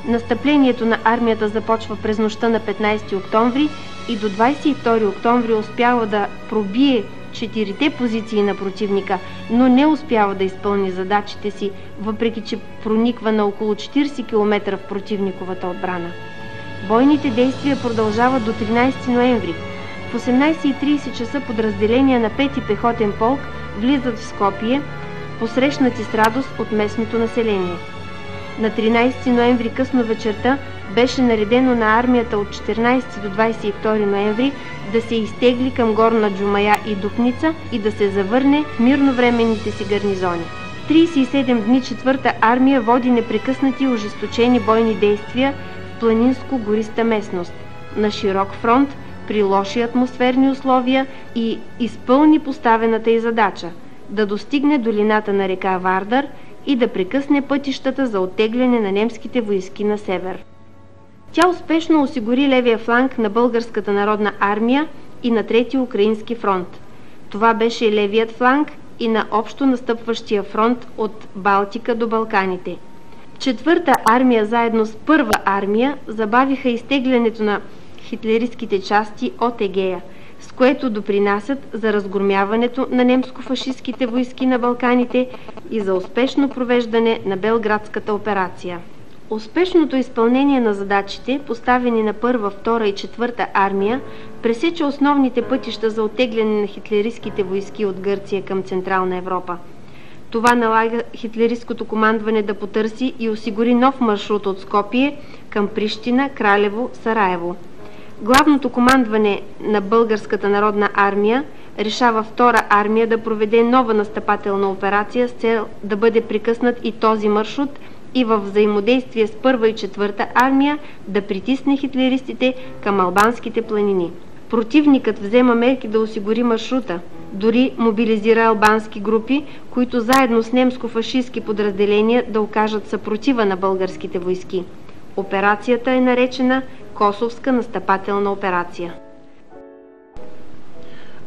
Speaker 2: Настъплението на армията започва през нощта на 15 октомври и до 22 октомври успява да пробие 4-те позиции на противника, но не успява да изпълни задачите си, въпреки че прониква на около 40 км в противниковата отбрана. Бойните действия продължават до 13 ноември. В 18:30 часа подразделения на 5-ти пехотен полк влизат в Скопие, посрещнати с радост от местното население. На 13 ноември късно вечерта беше наредено на армията от 14 до 22 ноември да се изтегли към Горна Джумая и Дупница и да се завърне в мирновременните си гарнизони. 37 дни 4-та армия води непрекъснати ожесточени бойни действия в планинско-гориста местност, на широк фронт, при лоши атмосферни условия и изпълни поставената й задача – да достигне долината на река Вардар и да прекъсне пътищата за оттегляне на немските войски на север. Тя успешно осигури левия фланг на Българската народна армия и на Трети украински фронт. Това беше левият фланг и на общо настъпващия фронт от Балтика до Балканите. Четвърта армия заедно с първа армия забавиха изтеглянето на хитлеристските части от Егея, с което допринасят за разгромяването на немско-фашистските войски на Балканите и за успешно провеждане на Белградската операция. Успешното изпълнение на задачите, поставени на първа, втора и четвърта армия, пресече основните пътища за оттегляне на хитлеристските войски от Гърция към Централна Европа. Това налага хитлеристското командване да потърси и осигури нов маршрут от Скопие към Прищина, Кралево, Сараево. Главното командване на Българската народна армия решава втора армия да проведе нова настъпателна операция с цел да бъде прекъснат и този маршрут и във взаимодействие с първа и четвърта армия да притисне хитлеристите към албанските планини. Противникът взема мерки да осигури маршрута, дори мобилизира албански групи, които заедно с немско-фашистски подразделения да окажат съпротива на българските войски. Операцията е наречена Косовска настъпателна операция.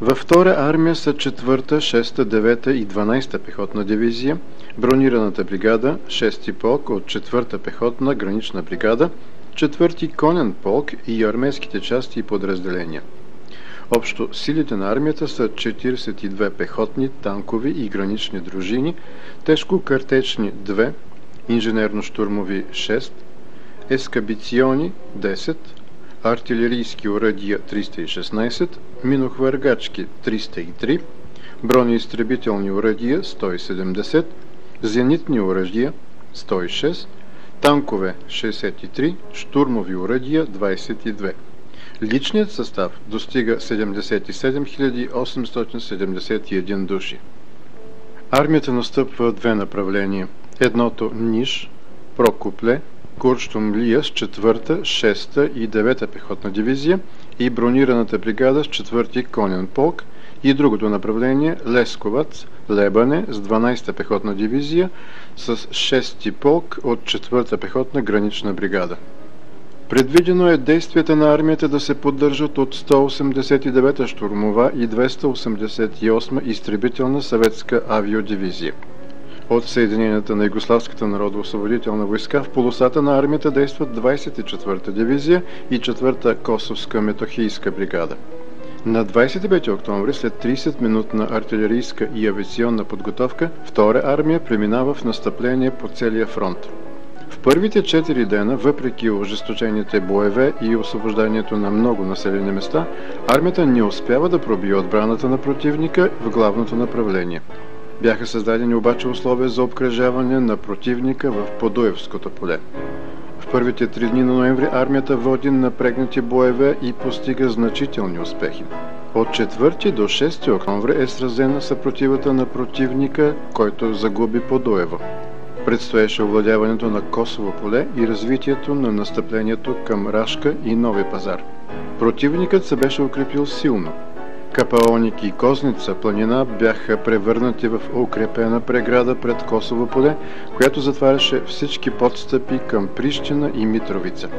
Speaker 3: Във втора армия са 4-та, 6-та, 9-та и 12-та пехотна дивизия, бронираната бригада, 6-ти полк от 4-та пехотна гранична бригада, 4-ти конен полк и армейските части и подразделения. Общо силите на армията са 42 пехотни, танкови и гранични дружини, тежко-картечни 2, инженерно-штурмови 6, ескабициони 10, артилерийски оръдия 316, минохвъргачки 303, бронеизтребителни оръдия 170, зенитни оръдия 106, танкове 63, штурмови оръдия 22. Личният състав достига 77 871 души. Армията настъпва в две направления. Едното Ниш, Прокопле, Курштумлия с 4-та, 6-та и 9-та пехотна дивизия и бронираната бригада с 4-ти конен полк и другото направление Лесковац, Лебане с 12-та пехотна дивизия с 6-ти полк от 4-та пехотна гранична бригада. Предвидено е действията на армията да се поддържат от 189-та штурмова и 288-та изтребителна съветска авиодивизия. От съединенията на Югославската народно-освободителна войска в полосата на армията действат 24-та дивизия и 4-та Косовска метохийска бригада. На 25 октомври, след 30-минутна артилерийска и авиационна подготовка, втора армия преминава в настъпление по целия фронт. В първите 4 дена, въпреки ожесточените боеве и освобождението на много населени места, армията не успява да пробие отбраната на противника в главното направление. Бяха създадени обаче условия за обкръжаване на противника в Подуевското поле. В Първите 3 дни на ноември армията води напрегнати боеве и постига значителни успехи. От 4 до 6 октомври е сразена съпротивата на противника, който загуби Подуево. Предстоеше овладяването на Косово поле и развитието на настъплението към Рашка и Нови пазар. Противникът се беше укрепил силно. Капаоник и Козница планина бяха превърнати в укрепена преграда пред Косово поле, която затваряше всички подстъпи към Прищина и Митровица.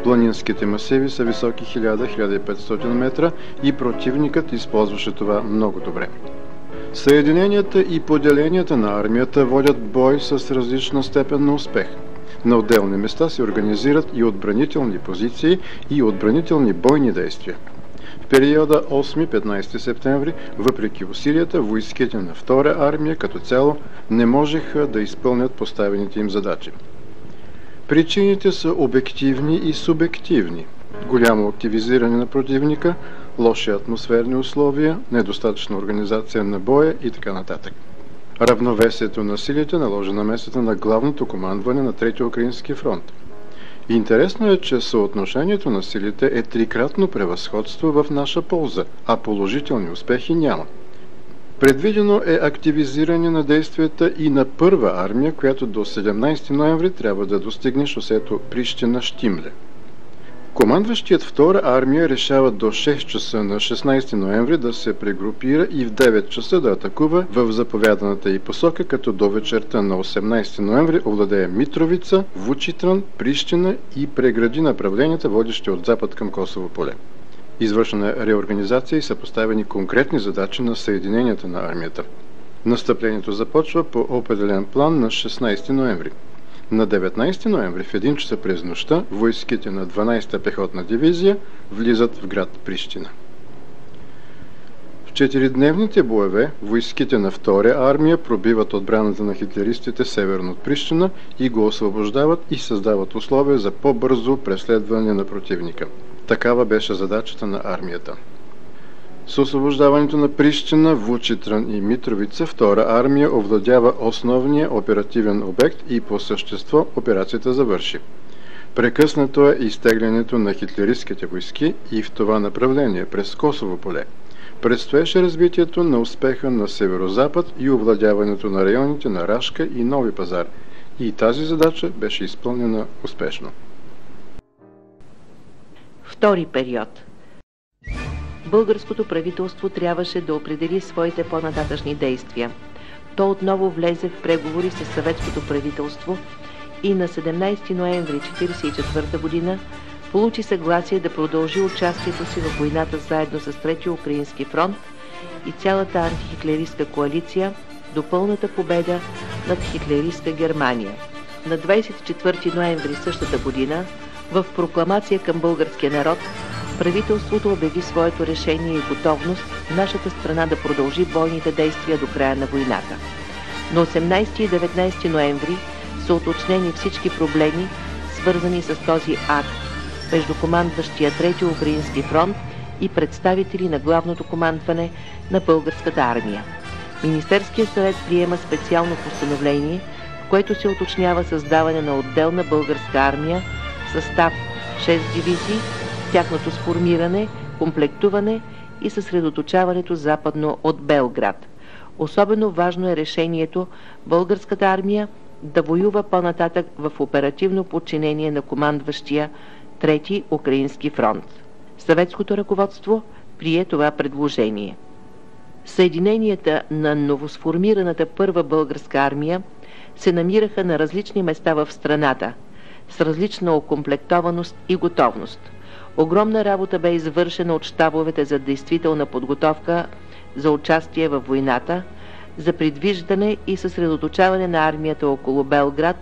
Speaker 3: Планинските масиви са високи 1000-1500 метра и противникът използваше това много добре. Съединенията и поделенията на армията водят бой с различна степен на успех. На отделни места се организират и отбранителни позиции и отбранителни бойни действия. В периода 8-15 септември, въпреки усилията, войските на Втора армия като цяло не можеха да изпълнят поставените им задачи. Причините са обективни и субективни. Голямо активизиране на противника, лоши атмосферни условия, недостатъчна организация на боя и така нататък. Равновесието на силите наложи намесата на главното командване на Трети Украински фронт. Интересно е, че съотношението на силите е трикратно превъзходство в наша полза, а положителни успехи няма. Предвидено е активизиране на действията и на Първа армия, която до 17 ноември трябва да достигне шосето Прищина-Щимле. Командващият Втора армия решава до 6 часа на 16 ноември да се прегрупира и в 9 часа да атакува в заповяданата й посока, като до вечерта на 18 ноември овладее Митровица, Вучитран, Прищина и прегради направленията, водещи от запад към Косово поле. Извършена е реорганизация и са поставени конкретни задачи на съединенията на армията. Настъплението започва по определен план на 16 ноември. На 19 ноември в 1 часа през нощта войските на 12-та пехотна дивизия влизат в град Прищина. В 4-дневните боеве войските на Втора армия пробиват отбраната на хитлеристите северно от Прищина и го освобождават и създават условия за по-бързо преследване на противника. Такава беше задачата на армията. С освобождаването на Прищина, Вучитран и Митровица, Втора армия овладява основния оперативен обект и по същество операцията завърши. Прекъснато е изтеглянето на хитлеристските войски и в това направление през Косово поле. Предстоеше развитието на успеха на северозапад и овладяването на районите на Рашка и Нови пазар. И тази задача беше изпълнена успешно.
Speaker 4: Втори период. Българското правителство трябваше да определи своите по-нататъчни действия. То отново влезе в преговори с съветското правителство и на 17 ноември 1944 година получи съгласие да продължи участието си в войната заедно с Трети Украински фронт и цялата антихитлеристка коалиция до пълната победа над хитлеристка Германия. На 24 ноември същата година в прокламация към българския народ правителството обяви своето решение и готовност нашата страна да продължи бойните действия до края на войната. На 18 и 19 ноември са уточнени всички проблеми, свързани с този акт между командващия Трети Украински фронт и представители на главното командване на българската армия. Министерският съвет приема специално постановление, в което се уточнява създаване на отделна българска армия в състав 6 дивизии, тяхното сформиране, комплектуване и съсредоточаването западно от Белград. Особено важно е решението българската армия да воюва по-нататък в оперативно подчинение на командващия Трети Украински фронт. Съветското ръководство прие това предложение. Съединенията на новосформираната първа българска армия се намираха на различни места в страната, с различна окомплектованост и готовност. Огромна работа бе извършена от щабовете за действителна подготовка за участие във войната, за предвиждане и съсредоточаване на армията около Белград,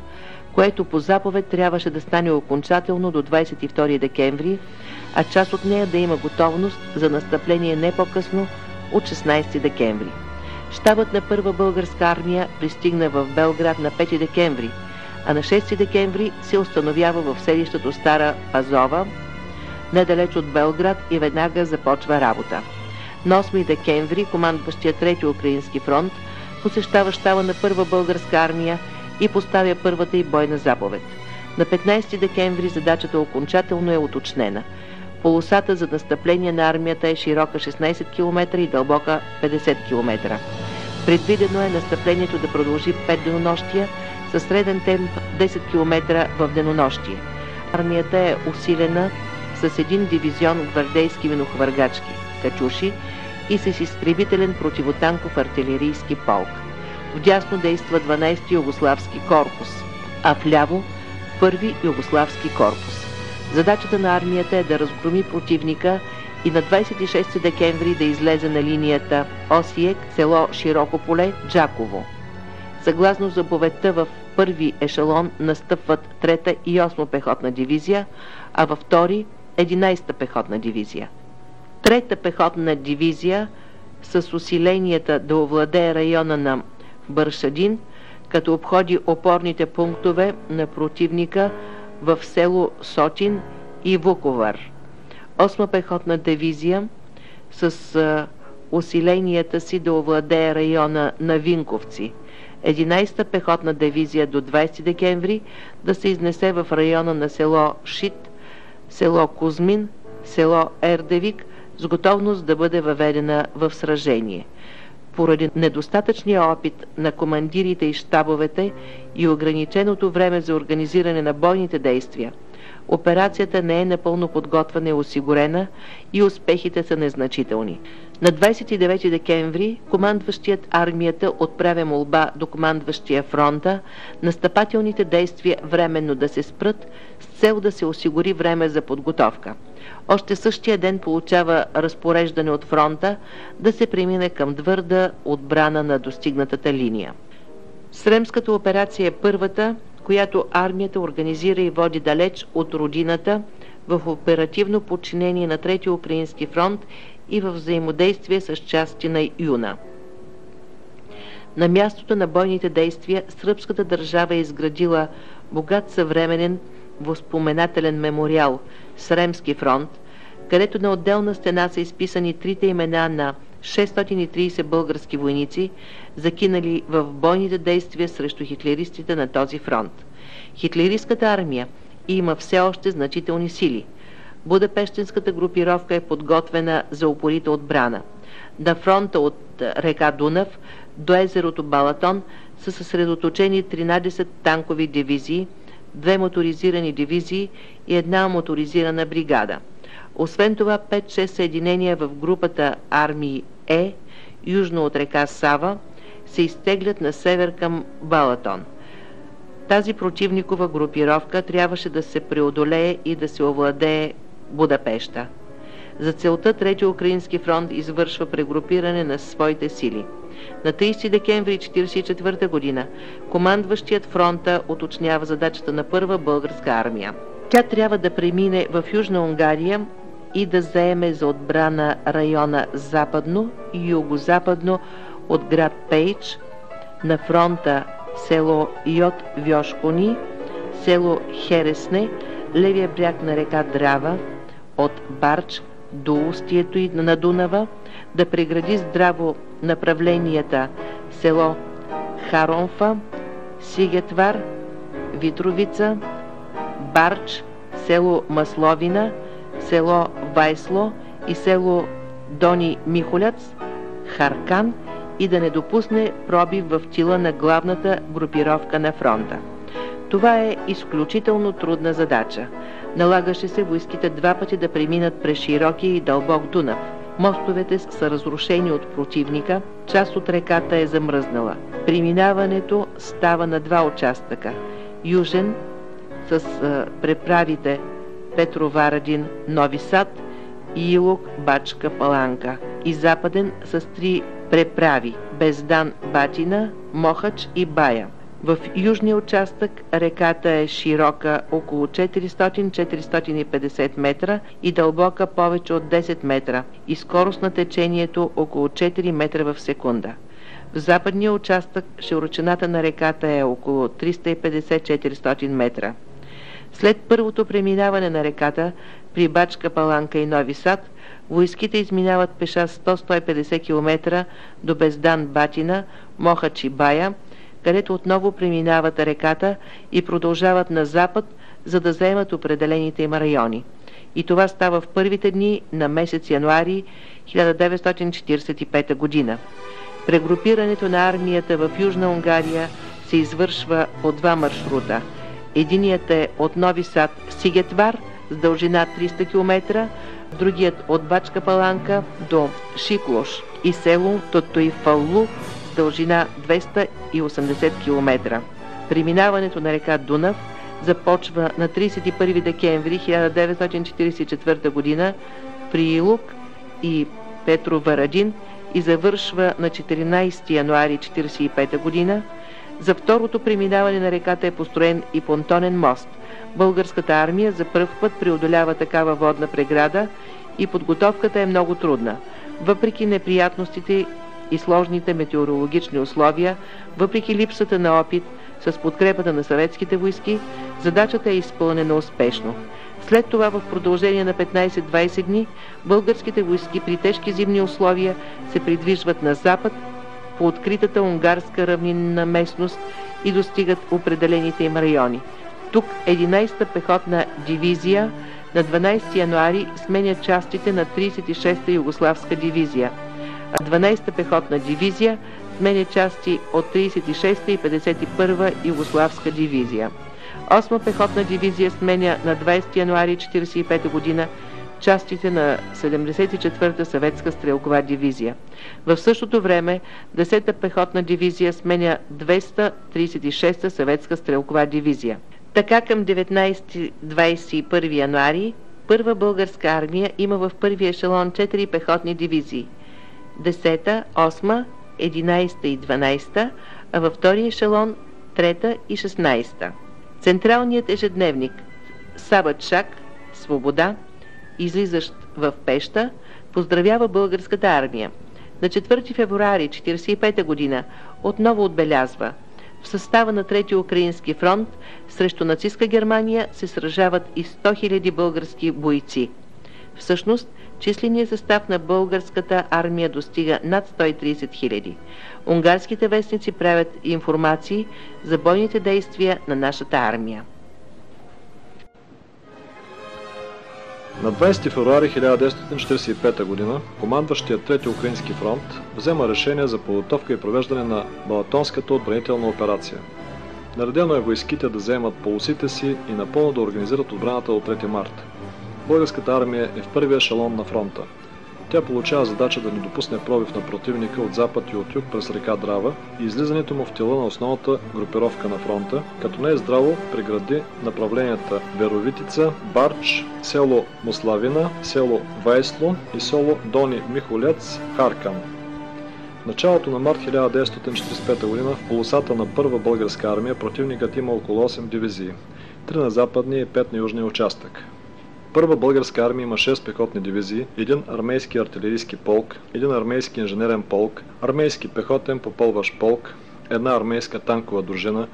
Speaker 4: което по заповед трябваше да стане окончателно до 22 декември, а част от нея да има готовност за настъпление не по-късно от 16 декември. Щабът на първа българска армия пристигна в Белград на 5 декември, а на 6 декември се установява в селището Стара Пазова, недалеч от Белград, и веднага започва работа. На 8 декември командващия Трети Украински фронт посещава щаба на първа българска армия и поставя първата й бойна заповед. На 15 декември задачата окончателно е уточнена. Полосата за настъпление на армията е широка 16 км и дълбока 50 км. Предвидено е настъплението да продължи 5 денонощия със среден темп 10 км в денонощие. Армията е усилена с един дивизион гвардейски минохвъргачки «Качуши» и с изтребителен противотанков артилерийски полк. Вдясно действа 12-ти югославски корпус, а вляво – 1-ви югославски корпус. Задачата на армията е да разгроми противника и на 26 декември да излезе на линията Осиек, село Широко поле, Джаково. Съгласно заповедта, в първи ешелон настъпват 3-та и 8-та пехотна дивизия, а във втори 11-та пехотна дивизия. 3-та пехотна дивизия с усиленията да овладее района на Бършадин, като обходи опорните пунктове на противника в село Сотин и Вуковар. 8-та пехотна дивизия с усиленията си да овладее района на Винковци. 11-та пехотна дивизия до 20 декември да се изнесе в района на село Шит, село Кузмин, село Ердевик, с готовност да бъде въведена в сражение. Поради недостатъчния опит на командирите и щабовете и ограниченото време за организиране на бойните действия, операцията не е напълно подготвена и осигурена и успехите са незначителни. На 29 декември командващият армията отправя молба до командващия фронта настъпателните действия временно да се спрат с цел да се осигури време за подготовка. Още същия ден получава разпореждане от фронта да се премине към твърда отбрана на достигнатата линия. Сремската операция е първата, която армията организира и води далеч от родината в оперативно подчинение на 3-ти Украински фронт и в взаимодействие с части на Юна. На мястото на бойните действия сръбската държава е изградила богат съвременен възпоменателен мемориал Сремски фронт, където на отделна стена са изписани трите имена на 630 български войници, закинали в бойните действия срещу хитлеристите на този фронт. Хитлеристската армия има все още значителни сили. Будапещенската групировка е подготвена за упорита отбрана. На фронта от река Дунав до езерото Балатон са съсредоточени 13 танкови дивизии, 2 моторизирани дивизии и 1 моторизирана бригада. Освен това 5-6 съединения в групата армии Е, южно от река Сава, се изтеглят на север към Балатон. Тази противникова групировка трябваше да се преодолее и да се овладее Будапеща. За целта 3-ти Украински фронт извършва прегрупиране на своите сили. На 30 декември 1944 година командващият фронта уточнява задачата на първа българска армия. Тя трябва да премине в Южна Унгария и да заеме за отбрана района западно и югозападно от град Пейч, на фронта село Йот Вьошкони, село Хересне, левия бряг на река Драва, от Барч до устието и на Дунава, да прегради здраво направленията село Харонфа, Сигетвар, Витровица, Барч, село Масловина, село Вайсло и село Дони Михоляц, Харкан и да не допусне пробив в тила на главната групировка на фронта. Това е изключително трудна задача. Налагаше се войските 2 пъти да преминат през широкия и дълбок Дунав. Мостовете са разрушени от противника, част от реката е замръзнала. Преминаването става на 2 участъка. Южен с преправите Петроварадин, Нови Сад, Илок, Бачка, Паланка и западен с 3 преправи Бездан, Батина, Мохач и Бая. В южния участък реката е широка около 400-450 метра и дълбока повече от 10 метра и скорост на течението около 4 метра в секунда. В западния участък широчината на реката е около 350-400 метра. След първото преминаване на реката при Бачка, Паланка и Нови Сад, войските изминават пеша 100-150 км до Бездан, Батина, Мохач и Бая, където отново преминават реката и продължават на запад за да заемат определените им райони. И това става в първите дни на месец януари 1945 година. Прегрупирането на армията в Южна Унгария се извършва по два маршрута. Единият е от Нови Сад Сигетвар с дължина 300 км, другият от Бачка Паланка до Шиклош и село Тотоифаллу с дължина 280 км. Преминаването на река Дунав започва на 31 декември 1944 г. при Илук и Петроварадин и завършва на 14 януари 1945 г. За второто преминаване на реката е построен и понтонен мост. Българската армия за пръв път преодолява такава водна преграда и подготовката е много трудна. Въпреки неприятностите и сложните метеорологични условия, въпреки липсата на опит, с подкрепата на съветските войски, задачата е изпълнена успешно. След това в продължение на 15-20 дни българските войски при тежки зимни условия се придвижват на запад по откритата унгарска равнинна местност и достигат определените им райони. Тук 11-та пехотна дивизия на 12 януари сменя частите на 36-та югославска дивизия, а 12-та пехотна дивизия сменя части от 36-та и 51-ва югославска дивизия. 8-ма пехотна дивизия сменя на 20 януари 1945 г. частите на 74-та съветска стрелкова дивизия. В същото време 10-та пехотна дивизия сменя 236-та съветска стрелкова дивизия. Така към 19-21 януари първа българска армия има в първия ешелон 4 пехотни дивизии – 10-та, 8-ма, 11-та и 12-та, а във втория ешелон 3-та и 16-та. Централният ежедневник Сабът-Шак, Свобода, излизащ в Пеща, поздравява българската армия. На 4 февруари 1945 година отново отбелязва: в състава на Трети Украински фронт срещу нацистска Германия се сражават и 100 000 български бойци. Всъщност, численият състав на българската армия достига над 130 000. Унгарските вестници правят информации за бойните действия на нашата армия.
Speaker 1: На 20 февруари 1945 г. командващият Трети Украински фронт взема решение за подготовка и провеждане на Балатонската отбранителна операция. Наредено е войските да заемат полосите си и напълно да организират отбраната до 3 марта. Българската армия е в първия ешелон на фронта. Тя получава задача да не допусне пробив на противника от запад и от юг през река Драва и излизането му в тила на основната групировка на фронта, като не е здраво прегради направленията Веровитица, Барч, село Муславина, село Вайсло и село Дони Михолец, Харкан. В началото на март 1945 г. в полосата на първа българска армия противникът има около 8 дивизии, 3 на западния и 5 на южния участък. Първа българска армия има 6 пехотни дивизии, 1 армейски артилерийски полк, 1 армейски инженерен полк, армейски пехотен попълващ полк, 1 армейска танкова дружина,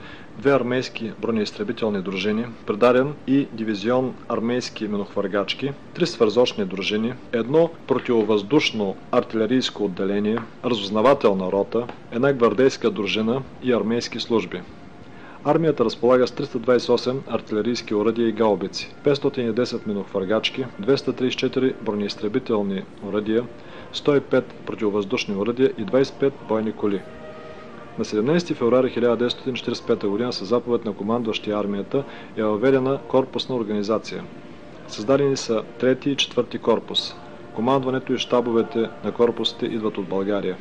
Speaker 1: 2 армейски бронеизтребителни дружини, предаден и дивизион армейски минохвъргачки, 3 свързочни дружини, 1 противовъздушно артилерийско отделение, разузнавателна рота, 1 гвардейска дружина и армейски служби. Армията разполага с 328 артилерийски оръдия и гаубици, 510 минохвъргачки, 234 бронеизтребителни оръдия, 105 противовъздушни оръдия и 25 бойни коли. На 17 февруари 1945 г. със заповед на командващия армията е въведена корпусна организация. Създадени са 3 и 4 корпус. Командването и щабовете на корпусите идват от България.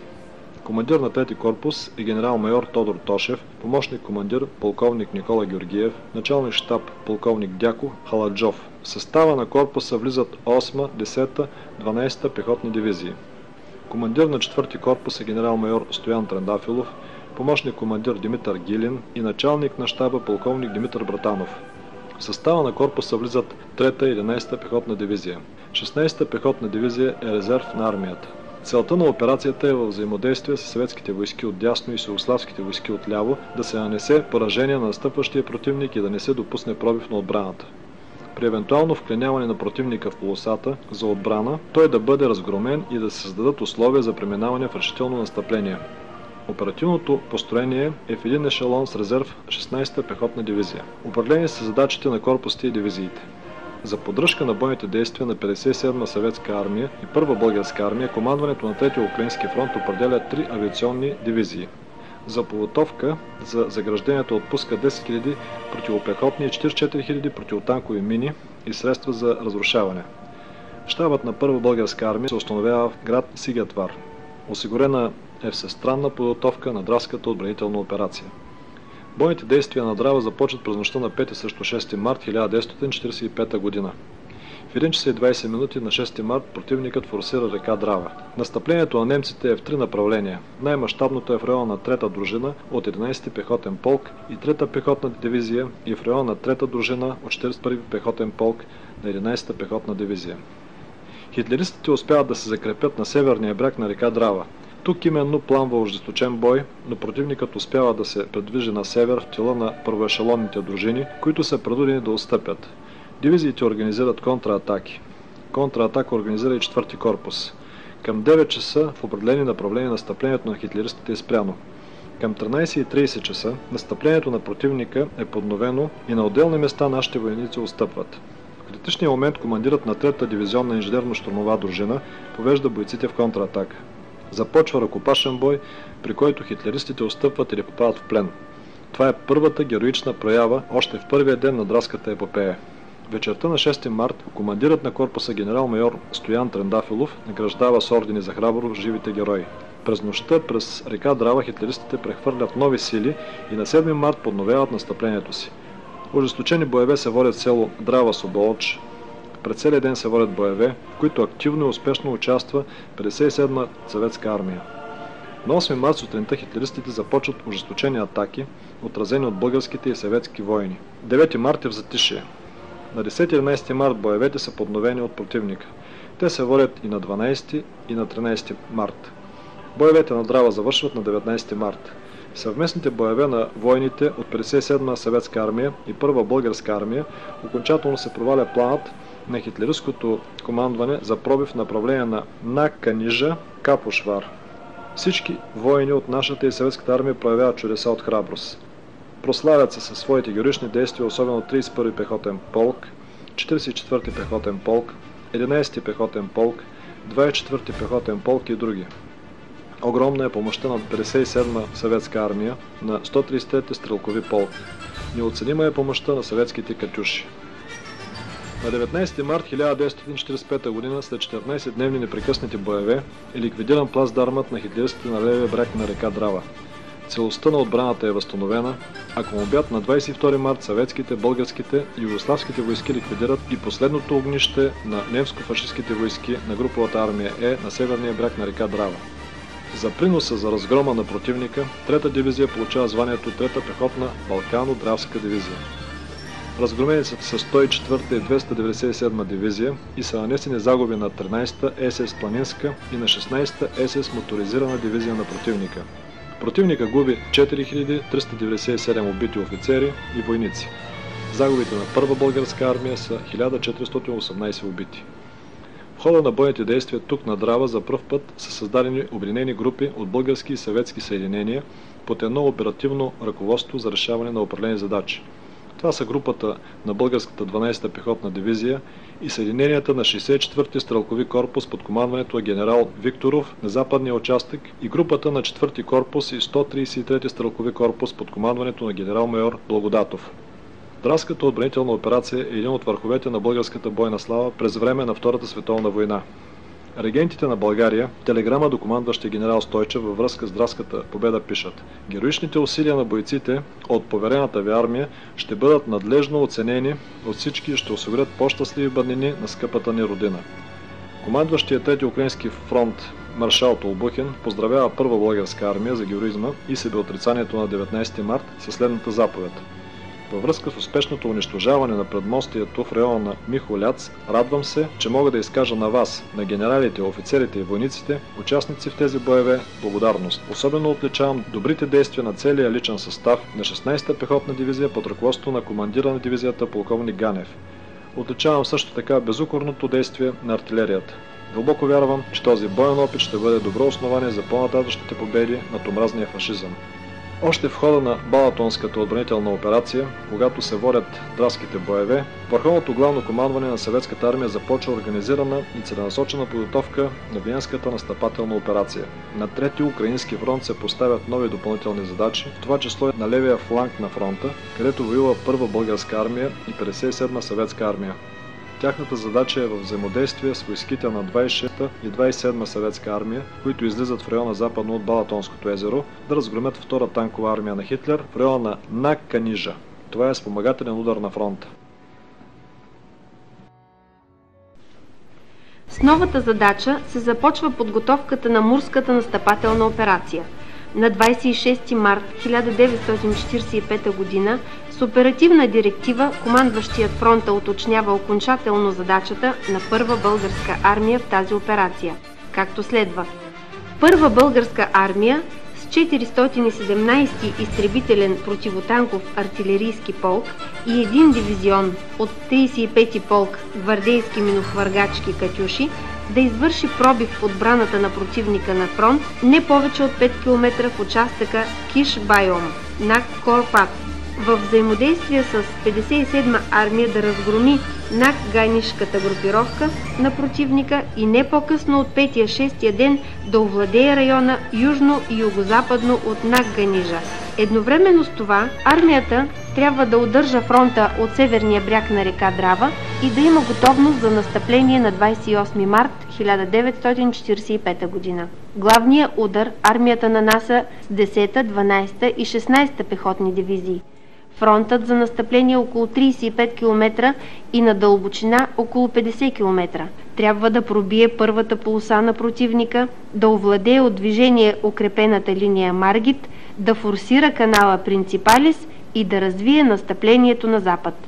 Speaker 1: Командир на 3-ти корпус е генерал-майор Тодор Тошев, помощник командир полковник Никола Георгиев, началник щаб полковник Дяко Халаджов. В състава на корпуса влизат 8-та, 10-та, 12-та пехотни дивизии. Командир на 4-ти корпус е генерал-майор Стоян Трендафилов, помощник командир Димитър Гилин и началник на щаба полковник Димитър Братанов. В състава на корпуса влизат 3-та и 11-та пехотна дивизия. 16-та пехотна дивизия е резерв на армията. Целта на операцията е във взаимодействие с съветските войски от дясно и с югославските войски от ляво да се нанесе поражение на настъпващия противник и да не се допусне пробив на отбраната. При евентуално вклиняване на противника в полосата за отбрана, той да бъде разгромен и да се създадат условия за преминаване в решително настъпление. Оперативното построение е в един ешелон с резерв 16-та пехотна дивизия. Определени са задачите на корпусите и дивизиите. За поддръжка на бойните действия на 57-ма съветска армия и 1-ва българска армия командването на 3-ти украински фронт определя 3 авиационни дивизии. За подготовка за заграждението отпуска 10 000 противопехотни и 44 000 противотанкови мини и средства за разрушаване. Щабът на 1-ва българска армия се установява в град Сигетвар. Осигурена е всестранна подготовка на Дравската отбранителна операция. Бойните действия на Драва започват през нощта на 5 срещу 6 март 1945 година. В 1 часа и 20 минути на 6 март противникът форсира река Драва. Настъплението на немците е в 3 направления. Най-мащабното е в района на 3-та дружина от 11-ти пехотен полк и 3-та пехотна дивизия и в района на 3-та дружина от 41-ти пехотен полк на 11-та пехотна дивизия. Хитлеристите успяват да се закрепят на северния бряг на река Драва. Тук именно пламва ожесточен бой, но противникът успява да се придвижи на север в тила на първоешелонните дружини, които са принудени да отстъпят. Дивизиите организират контратаки. Контратака организира и 4-ти корпус. Към 9 часа в определени направления настъплението на хитлеристите е спряно. Към 13:30 часа настъплението на противника е подновено и на отделни места нашите войници отстъпват. В критичния момент командирът на 3-та дивизионна инженерно-щурмова дружина повежда бойците в контратака. Започва ръкопашен бой, при който хитлеристите отстъпват или попадат в плен. Това е първата героична проява още в първия ден на Дравската епопея. Вечерта на 6 март командирът на корпуса генерал-майор Стоян Трендафилов награждава с ордени за храброст живите герои. През нощта през река Драва хитлеристите прехвърлят нови сили и на 7 март подновяват настъплението си. Ожесточени боеве се водят в село Драва Соболч. През целия ден се водят боеве, в които активно и успешно участва 57-ма съветска армия. На 8 март сутринта хитлеристите започват ожесточени атаки, отразени от българските и съветски войни. 9 март е в затишие. На 10-11 март боевете са подновени от противника. Те се водят и на 12 и на 13 март. Боевете на Драва завършват на 19 март. Съвместните боеве на войните от 57-ма съветска армия и 1-ва българска армия окончателно се проваля планът на хитлеристското командване за пробив в направление на Канижа, Капошвар. Всички войни от нашата и съветската армия проявяват чудеса от храброст. Прославят се със своите героични действия, особено 31-и пехотен полк, 44-ти пехотен полк, 11-ти пехотен полк, 24-ти пехотен полк и други. Огромна е помощта на 57-ма съветска армия, на 133-ти стрелкови полк. Неоценима е помощта на съветските катюши. На 19 март 1945 г. след 14-дневни непрекъснати боеве е ликвидиран плацдармът на хитлеристите на левия бряг на река Драва. Целостта на отбраната е възстановена, а към обяд на 22 март съветските, българските и югославските войски ликвидират и последното огнище на немско-фашистските войски на груповата армия Е на северния бряг на река Драва. За приноса за разгрома на противника, 3-та дивизия получава званието 3-та пехотна Балкано-Дравска дивизия. Разгромени са 104-та и 297-ма дивизия и са нанесени загуби на 13-та СС Планинска и на 16-та СС моторизирана дивизия на противника. Противника губи 4397 убити офицери и войници. Загубите на 1-ва българска армия са 1418 убити. В хода на бойните действия тук на Драва за пръв път са създадени обединени групи от български и съветски съединения под едно оперативно ръководство за решаване на определени задачи. Това са групата на българската 12-та пехотна дивизия и съединенията на 64-ти стрелкови корпус под командването на генерал Викторов на западния участък и групата на 4-ти корпус и 133-ти стрелкови корпус под командването на генерал-майор Благодатов. Дравската отбранителна операция е един от върховете на българската бойна слава през време на Втората световна война. Регентите на България, телеграма до командващия генерал Стойчев във връзка с Дравската победа пишат: героичните усилия на бойците от поверената ви армия ще бъдат надлежно оценени от всички и ще осигурят по-щастливи бъднини на скъпата ни родина. Командващия 3-ти украински фронт маршал Толбухин поздравява 1-ва българска армия за героизма и себеотрицанието на 19 март със следната заповед: във връзка с успешното унищожаване на предмостието в района на Михоляц, радвам се, че мога да изкажа на вас, на генералите, офицерите и войниците, участници в тези боеве, благодарност. Особено отличавам добрите действия на целия личен състав на 16-та пехотна дивизия под ръководството на командира на дивизията полковник Ганев. Отличавам също така безукорното действие на артилерията. Дълбоко вярвам, че този боен опит ще бъде добро основание за по-нататъчните победи над омразния фашизъм. Още в хода на Балатонската отбранителна операция, когато се водят драските боеве, Върховното главно командване на Съветската армия започва организирана и целенасочена подготовка на Виенската настъпателна операция. На Трети украински фронт се поставят нови допълнителни задачи, в това число на левия фланг на фронта, където воюва Първа българска армия и 57-ма съветска армия. Тяхната задача е в взаимодействие с войските на 26-та и 27-ма съветска армия, които излизат в района западно от Балатонското езеро, да разгромят втора танкова армия на Хитлер в района на Канижа. Това е спомагателен удар на фронта.
Speaker 2: С новата задача се започва подготовката на Мурската настъпателна операция. На 26 март 1945 г. с оперативна директива командващият фронта уточнява окончателно задачата на Първа българска армия в тази операция, както следва. Първа българска армия с 417-ти изтребителен противотанков артилерийски полк и един дивизион от 35-ти полк гвардейски минохвъргачки «Катюши» да извърши пробив в отбраната на противника на фронт не повече от 5 км в участъка Киш-Байом на Корпат. В взаимодействие с 57-ма армия да разгроми Нак-Ганишката групировка на противника и не по-късно от 5-6 ден да овладее района южно и югозападно от Нак-Ганижа. Едновременно с това армията трябва да удържа фронта от северния бряг на река Драва и да има готовност за настъпление на 28 март 1945 г. Главният удар армията нанася с 10-та, 12-та и 16-та пехотни дивизии. Фронтът за настъпление около 35 км и на дълбочина около 50 км. Трябва да пробие първата полоса на противника, да овладее от движение укрепената линия Маргит, да форсира канала Принципалис и да развие настъплението на запад.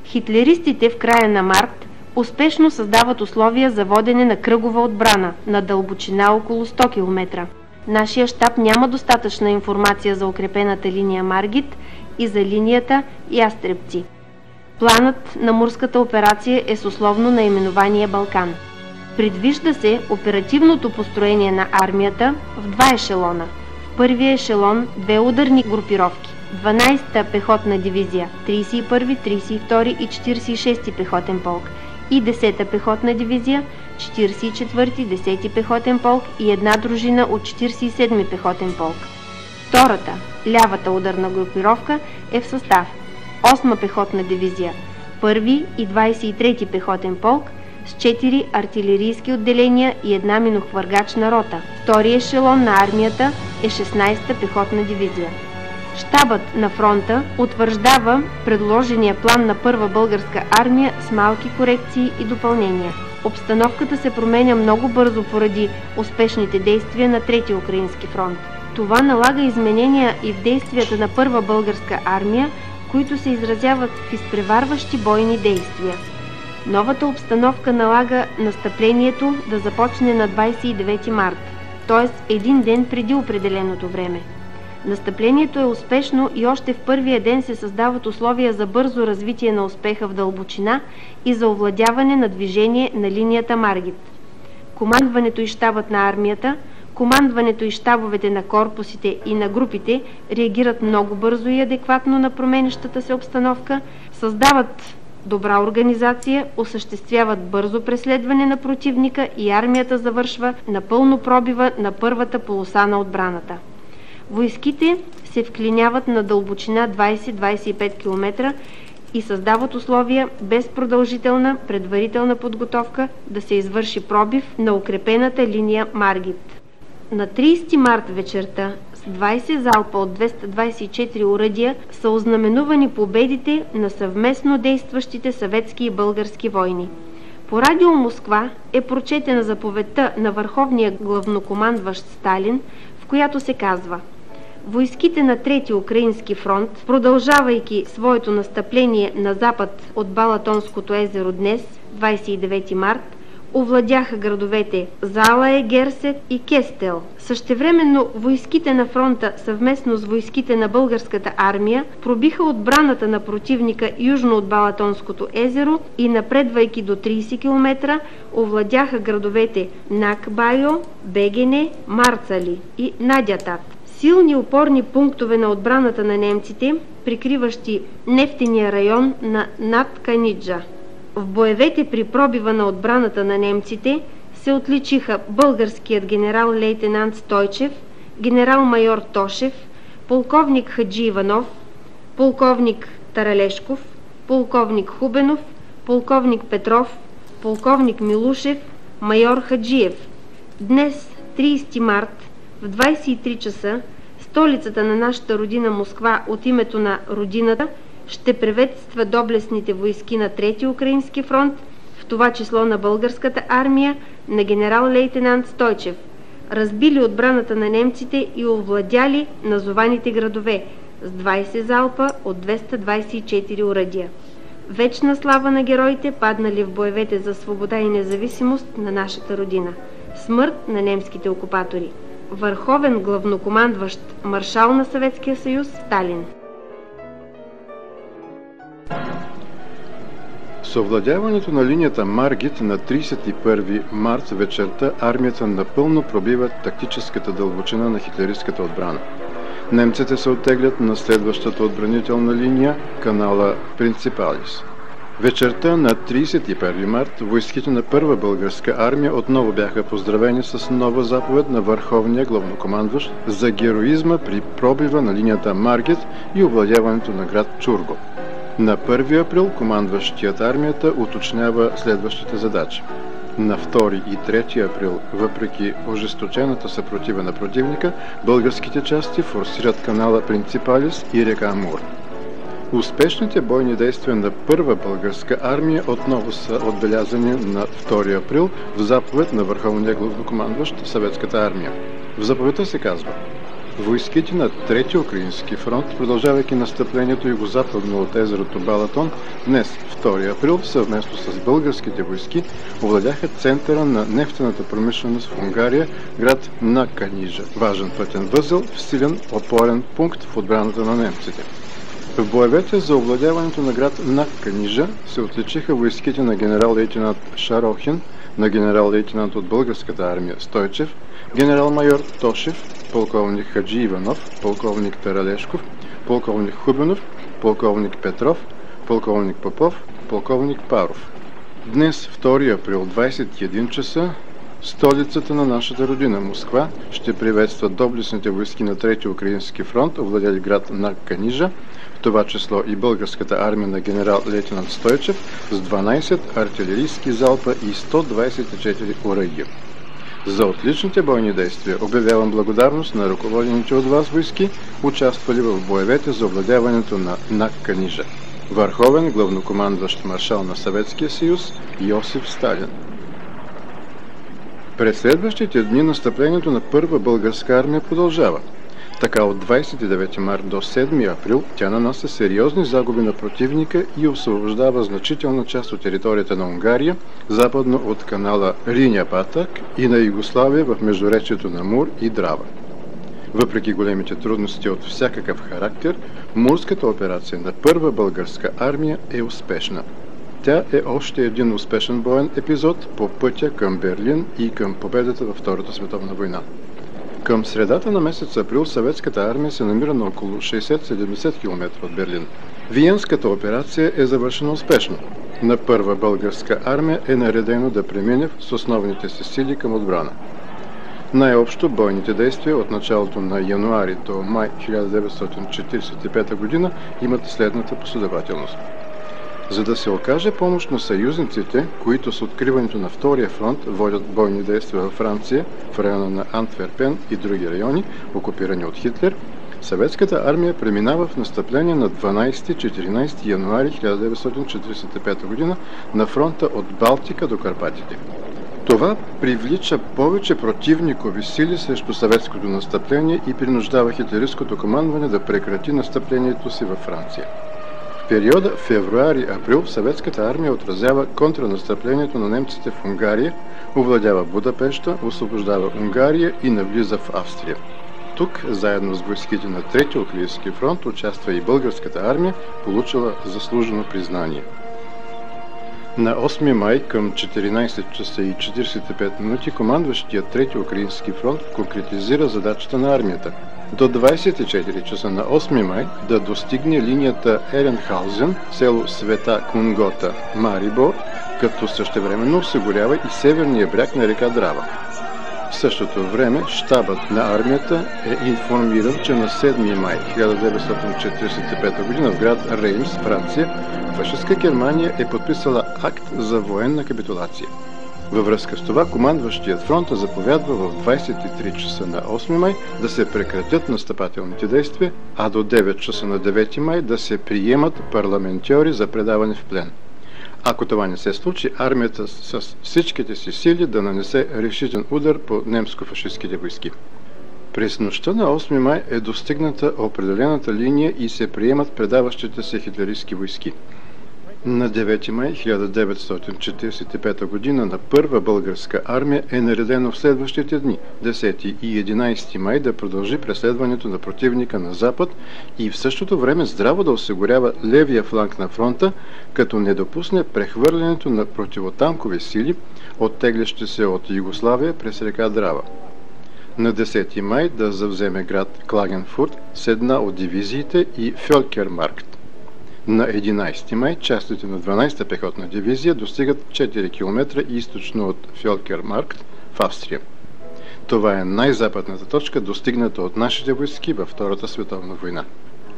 Speaker 2: Хитлеристите в края на март успешно създават условия за водене на кръгова отбрана на дълбочина около 100 км. Нашия щаб няма достатъчна информация за укрепената линия Маргит и за линията Ястребци. Планът на Мурската операция е с условно наименование Балкан. Предвижда се оперативното построение на армията в два ешелона. В първия ешелон две ударни групировки. 12-та пехотна дивизия, 31-ви, 32-и и 46-ти пехотен полк и 10-та пехотна дивизия, 44-ти, 10-ти пехотен полк и една дружина от 47-ми пехотен полк. Втората, лявата ударна групировка е в състав 8-ма пехотна дивизия, 1-ви и 23-ти пехотен полк с 4 артилерийски отделения и една минохвъргачна рота. Втория ешелон на армията е 16-та пехотна дивизия. Щабът на фронта утвърждава предложения план на Първа българска армия с малки корекции и допълнения. Обстановката се променя много бързо поради успешните действия на Трети украински фронт. Това налага изменения и в действията на Първа българска армия, които се изразяват в изпреварващи бойни действия. Новата обстановка налага настъплението да започне на 29 март, т.е. един ден преди определеното време. Настъплението е успешно и още в първия ден се създават условия за бързо развитие на успеха в дълбочина и за овладяване на движение на линията Маргит. Командването и щабът на армията, командването и щабовете на корпусите и на групите реагират много бързо и адекватно на променящата се обстановка, създават добра организация, осъществяват бързо преследване на противника и армията завършва напълно пробива на първата полоса на отбраната. Войските се вклиняват на дълбочина 20-25 км и създават условия без продължителна предварителна подготовка да се извърши пробив на укрепената линия Маргит. На 30 март вечерта с 20 залпа от 224 оръдия са ознаменувани победите на съвместно действащите съветски и български войни. По радио Москва е прочетена заповедта на върховния главнокомандващ Сталин, в която се казва: войските на Трети украински фронт, продължавайки своето настъпление на запад от Балатонското езеро днес, 29 март, овладяха градовете Залае, Герсет и Кестел. Същевременно войските на фронта съвместно с войските на българската армия пробиха отбраната на противника южно от Балатонското езеро и напредвайки до 30 км овладяха градовете Накбайо, Бегене, Марцали и Надятат. Силни опорни пунктове на отбраната на немците, прикриващи нефтения район на Надканиджа. В боевете при пробива на отбраната на немците се отличиха българският генерал-лейтенант Стойчев, генерал-майор Тошев, полковник Хаджи Иванов, полковник Таралешков, полковник Хубенов, полковник Петров, полковник Милушев, майор Хаджиев. Днес, 30 март, в 23 часа, столицата на нашата родина Москва от името на родината ще приветства доблестните войски на Трети Украински фронт, в това число на българската армия на генерал-лейтенант Стойчев, разбили отбраната на немците и овладяли назованите градове с 20 залпа от 224 оръдия. Вечна слава на героите, паднали в боевете за свобода и независимост на нашата родина. Смърт на немските окупатори. Върховен главнокомандващ маршал на Съветския съюз Сталин.
Speaker 3: С овладяването на линията Маргит на 31 март вечерта армията напълно пробива тактическата дълбочина на хитлеристската отбрана. Немците се оттеглят на следващата отбранителна линия, канала Принципалис. Вечерта на 31 март войските на Първа българска армия отново бяха поздравени с нова заповед на върховния главнокомандващ за героизма при пробива на линията Маргит и овладяването на град Чурго. На 1 април командващият армията уточнява следващите задачи. На 2 и 3 април, въпреки ожесточената съпротива на противника, българските части форсират канала Принципалис и река Мур. Успешните бойни действия на Първа българска армия отново са отбелязани на 2 април в заповед на върховния главнокомандващ Съветската армия. В заповедта се казва: войските на Трети Украински фронт, продължавайки настъплението югозападно от езерото Балатон, днес, 2 април, съвместно с българските войски, овладяха центъра на нефтената промишленост в Унгария, град Наканижа, важен пътен възел, силен опорен пункт в отбраната на немците. В боевете за овладяването на град Наканижа се отличиха войските на генерал-лейтенант Шарохин, на генерал-лейтенант от българската армия Стойчев, генерал-майор Тошев, полковник Хаджи Иванов, полковник Таралешков, полковник Хубенов, полковник Петров, полковник Попов, полковник Паров. Днес, 2 април, 21 часа, столицата на нашата родина, Москва, ще приветства доблестните войски на Трети Украински фронт, овладяли град Наканижа, в това число и българската армия на генерал-лейтенант Стойчев с 12 артилерийски залпа и 124 оръдия. За отличните бойни действия обявявам благодарност на ръководените от вас войски, участвали в боевете за овладяването на Наканижа. Върховен главнокомандващ маршал на Съветския съюз Йосиф Сталин. През следващите дни настъплението на Първа българска армия продължава. Така от 29 март до 7 април тя нанася сериозни загуби на противника и освобождава значителна част от територията на Унгария, западно от канала Риня-Патак и на Югославия в междуречието на Мур и Драва. Въпреки големите трудности от всякакъв характер, Мурската операция на Първа българска армия е успешна. Тя е още един успешен боен епизод по пътя към Берлин и към победата във Втората световна война. Към средата на месец април съветската армия се намира на около 60-70 км от Берлин. Виенската операция е завършена успешно. На Първа българска армия е наредено да премине с основните си сили към отбрана. Най-общо бойните действия от началото на януари до май 1945 година имат следната последователност. За да се окаже помощ на съюзниците, които с откриването на Втория фронт водят бойни действия във Франция, в района на Антверпен и други райони, окупирани от Хитлер, съветската армия преминава в настъпление на 12-14 януари 1945 година на фронта от Балтика до Карпатите. Това привлича повече противникови сили срещу съветското настъпление и принуждава хитлеристското командване да прекрати настъплението си във Франция. периода февруари-април съветската армия отразява контранастъплението на немците в Унгария, овладява Будапеща, освобождава Унгария и навлиза в Австрия. Тук, заедно с войските на Трети Оклийски фронт, участва и българската армия, получила заслужено признание. На 8 май към 14 часа и 45 минути командващият Трети Украински фронт конкретизира задачата на армията. До 24 часа на 8 май да достигне линията Еренхаузен, село Света Кунгота, Марибор, като същевременно осигурява и северния бряг на река Драва. В същото време щабът на армията е информиран, че на 7 май 1945 г. в град Реймс, Франция, фашистска Германия е подписала акт за военна капитулация. Във връзка с това, командващият фронта заповядва в 23 часа на 8 май да се прекратят настъпателните действия, а до 9 часа на 9 май да се приемат парламентьори за предаване в плен. Ако това не се случи, армията с всичките си сили да нанесе решителен удар по немско-фашистските войски. През нощта на 8 май е достигната определената линия и се приемат предаващите се хитлеристки войски. На 9 май 1945 г. на първа българска армия е наредено в следващите дни, 10 и 11 май, да продължи преследването на противника на запад и в същото време здраво да осигурява левия фланг на фронта, като не допусне прехвърлянето на противотанкови сили, оттеглящи се от Югославия през река Драва. На 10 май да завземе град Клагенфурт с една от дивизиите и Фьолкермаркт. На 11 май частите на 12-та пехотна дивизия достигат 4 км източно от Фьолкермаркт в Австрия. Това е най-западната точка, достигната от нашите войски във Втората световна война.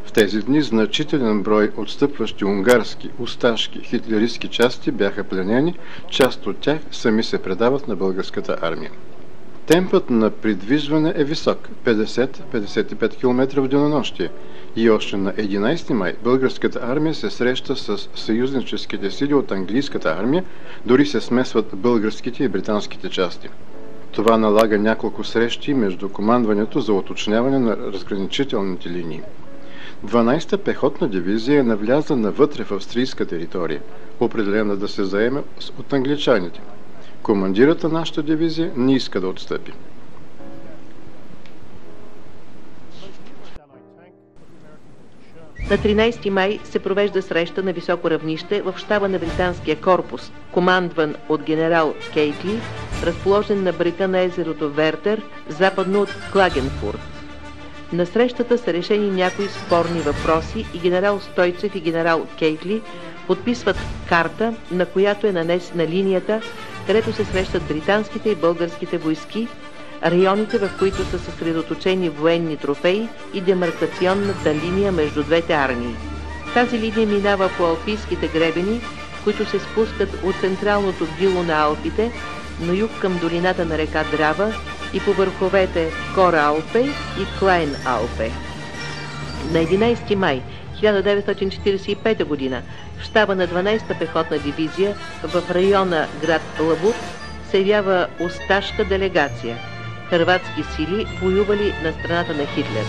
Speaker 3: В тези дни значителен брой отстъпващи унгарски, усташки, хитлеристки части бяха пленени, част от тях сами се предават на българската армия. Темпът на придвижване е висок – 50-55 км в денонощие, и още на 11 май българската армия се среща с съюзническите сили от английската армия, дори се смесват българските и британските части. Това налага няколко срещи между командването за уточняване на разграничителните линии. 12-та пехотна дивизия е навлязла навътре в австрийска територия, определена да се заеме от англичаните. Командирът на нашата дивизия не иска да отстъпи.
Speaker 4: На 13 май се провежда среща на високо равнище в щаба на британския корпус, командван от генерал Кейтли, разположен на брега на езерото Вертер, западно от Клагенфурт. На срещата са решени някои спорни въпроси и генерал Стойцев и генерал Кейтли подписват карта, на която е нанесена линията, където се срещат британските и българските войски, районите, в които са съсредоточени военни трофеи и демаркационната линия между двете армии. Тази линия минава по алпийските гребени, които се спускат от централното дило на Алпите, на юг към долината на река Драва и по върховете Кора Алпе и Клайн Алпе. На 11 май 1945 г. в щаба на 12-та пехотна дивизия в района град Лабут се явява осташка делегация. Хърватски сили воювали на страната на Хитлер.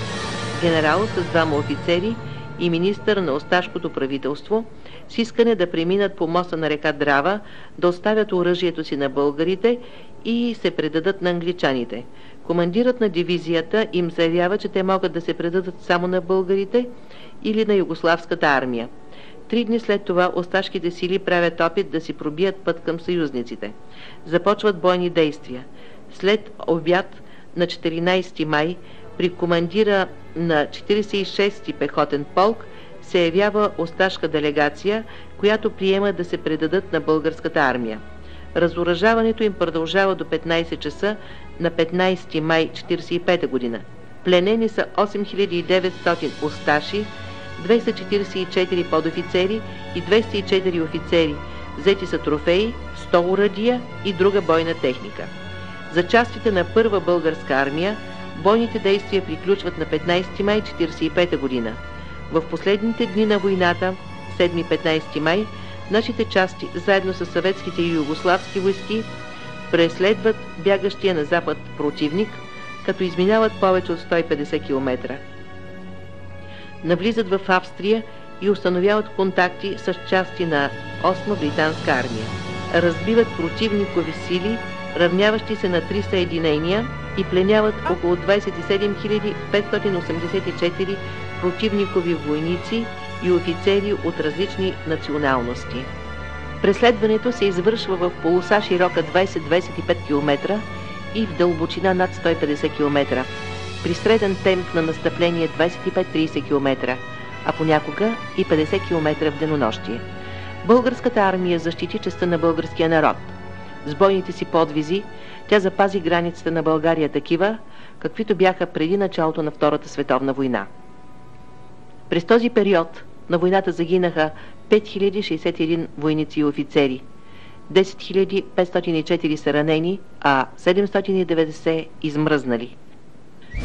Speaker 4: Генерал с двама офицери и министър на осташкото правителство с искане да преминат по моста на река Драва, да оставят оръжието си на българите и се предадат на англичаните. Командирът на дивизията им заявява, че те могат да се предадат само на българите или на югославската армия. 3 дни след това осташките сили правят опит да си пробият път към съюзниците. Започват бойни действия. След обяд на 14 май при командира на 46-ти пехотен полк се явява осташка делегация, която приема да се предадат на българската армия. Разоръжаването им продължава до 15 часа на 15 май 1945 година. Пленени са 8900 осташи, 244 подофицери и 204 офицери. Взети са трофеи, 100 оръдия и друга бойна техника. За частите на първа българска армия бойните действия приключват на 15 май 1945 година. В последните дни на войната, 7-15 май, нашите части, заедно с съветските и югославски войски, преследват бягащия на запад противник, като изминават повече от 150 км. Навлизат в Австрия и установяват контакти с части на 8-ма британска армия. Разбиват противникови сили, равняващи се на 300 единения, и пленяват около 27 584 противникови войници и офицери от различни националности. Преследването се извършва в полоса широка 20-25 км и в дълбочина над 150 км, при среден темп на настъпление 25-30 км, а понякога и 50 км в денонощие. Българската армия защити честта на българския народ. С бойните си подвизи тя запази границите на България такива, каквито бяха преди началото на Втората световна война. През този период на войната загинаха 5061 войници и офицери, 10 504 са ранени, а 790 измръзнали.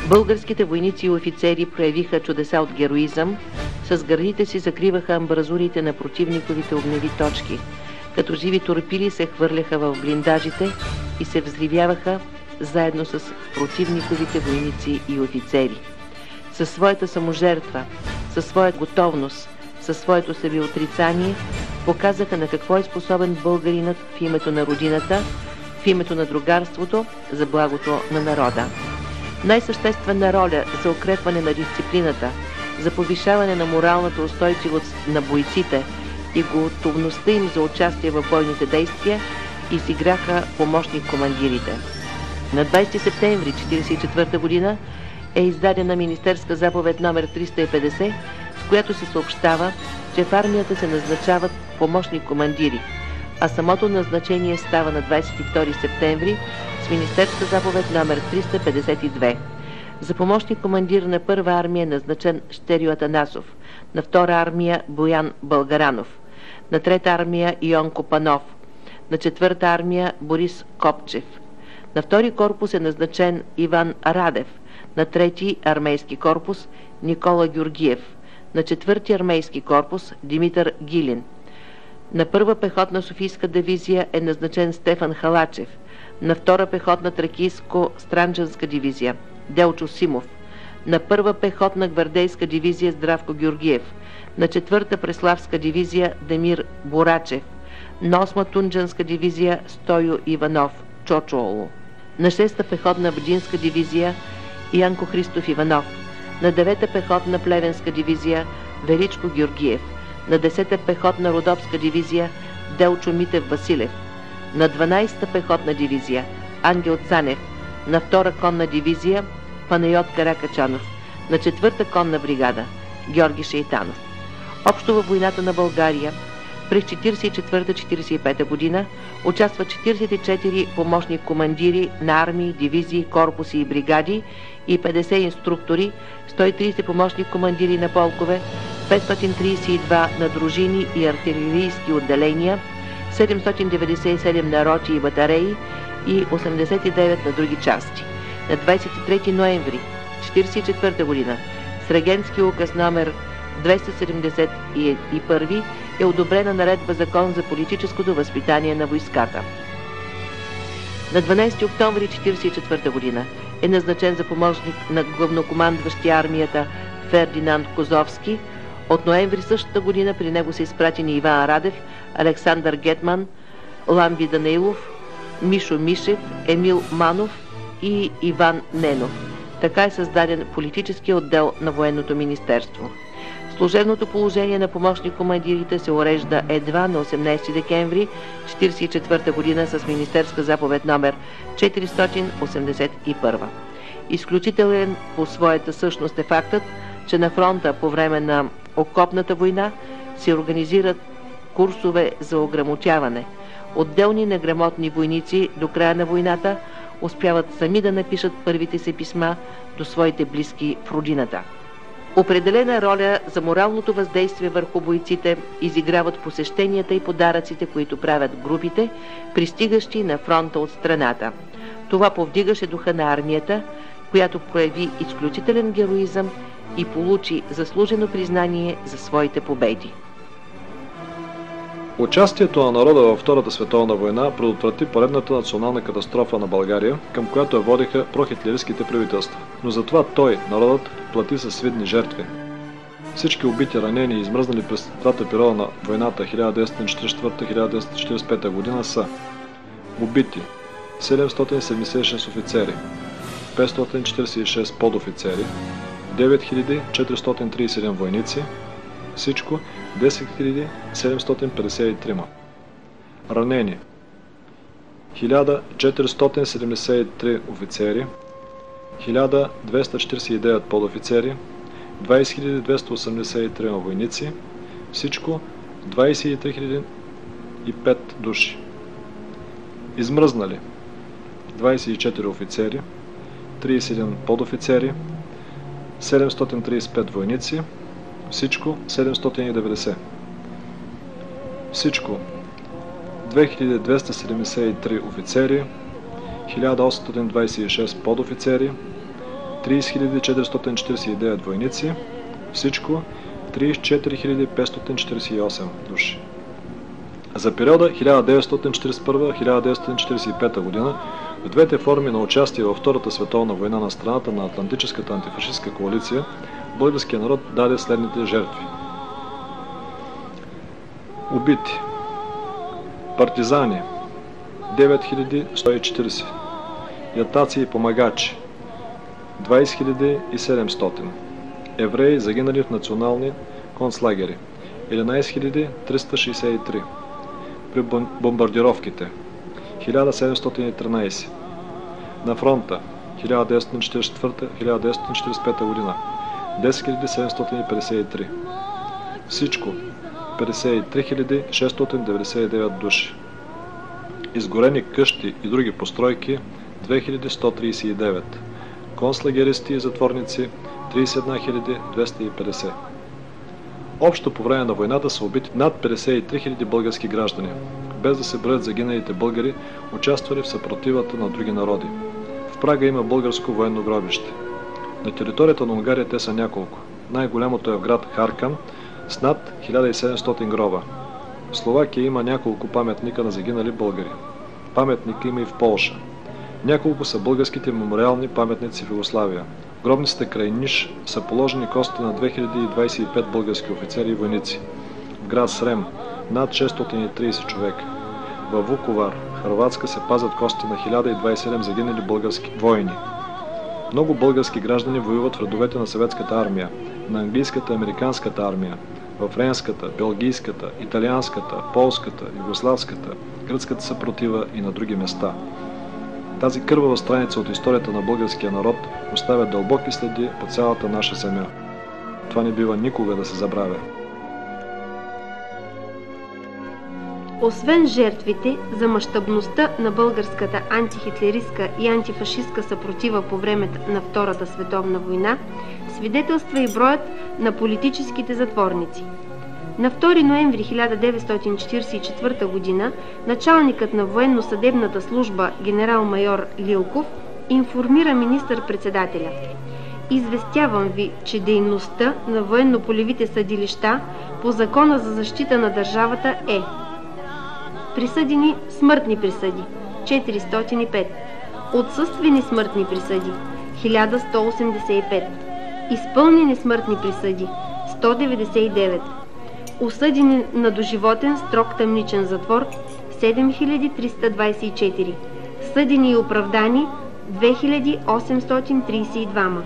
Speaker 4: Българските войници и офицери проявиха чудеса от героизъм, с гърдите си закриваха амбразурите на противниковите огневи точки, като живи торпили се хвърляха в блиндажите и се взривяваха заедно с противниковите войници и офицери. Със своята саможертва, със своята готовност, със своето себеотрицание показаха на какво е способен българинът в името на родината, в името на другарството, за благото на народа. Най-съществена роля за укрепване на дисциплината, за повишаване на моралната устойчивост на бойците и готовността им за участие в бойните действия изиграха помощник-командирите. На 20 септември 1944 година е издадена министерска заповед номер 350, с която се съобщава, че в армията се назначават помощник-командири, а самото назначение става на 22 септември с министерска заповед номер 352. За помощник-командир на първа армия е назначен Щерьо Атанасов, на втора армия Боян Българанов, на трета армия Йонко Панов, на четвърта армия Борис Копчев. На втори корпус е назначен Иван Радев, на трети армейски корпус Никола Георгиев, на четвърти армейски корпус Димитър Гилин. На първа пехотна Софийска дивизия е назначен Стефан Халачев, на втора пехотна Тракийско-Странджанска дивизия Делчо Симов, на първа пехотна гвардейска дивизия Здравко Георгиев, на четвърта Преславска дивизия Демир Борачев, на 8-ма Тунджанска дивизия Стойо Иванов Чочоло, на 6-та пехотна Бджинска дивизия Янко Христов Иванов, на 9-та пехотна Плевенска дивизия Величко Георгиев, на 10-та пехотна Родопска дивизия Делчо Митев Василев, на 12-та пехотна дивизия Ангел Цанев, на 2-та конна дивизия Панайот Каракачанов, на 4-та конна бригада Георги Шейтанов. Общо във войната на България през 1944-1945 година участват 44 помощник-командири на армии, дивизии, корпуси и бригади и 50 инструктори, 130 помощник-командири на полкове, 532 на дружини и артилерийски отделения, 797 на роти и батареи и 89 на други части. На 23 ноември 1944 година с регентски указ номер 271 е одобрена наредба закон за политическото възпитание на войската. На 12 октомври 1944 година е назначен за помощник на главнокомандващия армията Фердинанд Козовски. От ноември същата година при него са изпратени Иван Радев, Александър Гетман, Ламби Данаилов, Мишо Мишев, Емил Манов и Иван Ненов. Така е създаден политически отдел на Военното министерство. Служебното положение на помощник-командирите се урежда едва на 18 декември 1944 година с министерска заповед номер 481. Изключителен по своята същност е фактът, че на фронта по време на окопната война се организират курсове за ограмотяване. Отделни неграмотни войници до края на войната успяват сами да напишат първите си писма до своите близки в родината. Определена роля за моралното въздействие върху бойците изиграват посещенията и подаръците, които правят групите, пристигащи на фронта от страната. Това повдигаше духа на армията, която прояви изключителен героизъм и получи заслужено признание за своите победи.
Speaker 1: Участието на народа във Втората световна война предотврати поредната национална катастрофа на България, към която я водиха прохитлеристските правителства. Но затова той, народът, плати със свидни жертви. Всички убити, ранени и измръзнали през двата периода на войната 1944-1945 година са: убити 776 офицери, 546 подофицери, 9431 войници, всичко 10 753. Ранени 1473 офицери, 1249 подофицери, 20 283 войници, всичко 23 005 души. Измръзнали 24 офицери, 31 подофицери, 735 войници, всичко 790. Всичко 2273 офицери, 1826 подофицери, 30 449 войници, всичко 34 548 души. За периода 1941-1945 година в двете форми на участие във Втората световна война на страната на Атлантическата антифашистска коалиция българският народ даде следните жертви. Убити: партизани 9140, ятаци и помагачи 20 700, евреи загинали в национални концлагери 11 363, при бомбардировките 1713, на фронта 1944-1945 година 10 753, всичко 53 699 души. Изгорени къщи и други постройки 2139, концлагеристи и затворници 31 250. Общо по време на войната са убити над 53 000 български граждани, без да се броят загиналите българи, участвали в съпротивата на други народи. В Прага има българско военно гробище. На територията на Унгария те са няколко. Най-голямото е в град Харкан с над 1700 гроба. В Словакия има няколко паметника на загинали българи. Паметника има и в Полша. Няколко са българските мемориални паметници в Югославия. В гробниците край Ниш са положени кости на 2025 български офицери и войници. В град Срем над 630 човека. Във Вуковар, Хърватска, се пазят кости на 1027 загинали български воини. Много български граждани воюват в редовете на съветската армия, на английската и американската армия, в френската, белгийската, италианската, полската, югославската, гръцката съпротива и на други места. Тази кървава страница от историята на българския народ оставя дълбоки следи по цялата наша земя. Това не бива никога да се забравя.
Speaker 2: Освен жертвите за мащабността на българската антихитлеристка и антифашистка съпротива по времето на Втората световна война, свидетелства и броят на политическите затворници. На 2 ноември 1944 г. началникът на военно-съдебната служба генерал-майор Лилков информира министър-председателя: "Известявам ви, че дейността на военно-полевите съдилища по Закона за защита на държавата е: присъдени смъртни присъди 405, отсъствени смъртни присъди 1185, изпълнени смъртни присъди 199, осъдени на доживотен строг тъмничен затвор 7324, съдени и оправдани 2832,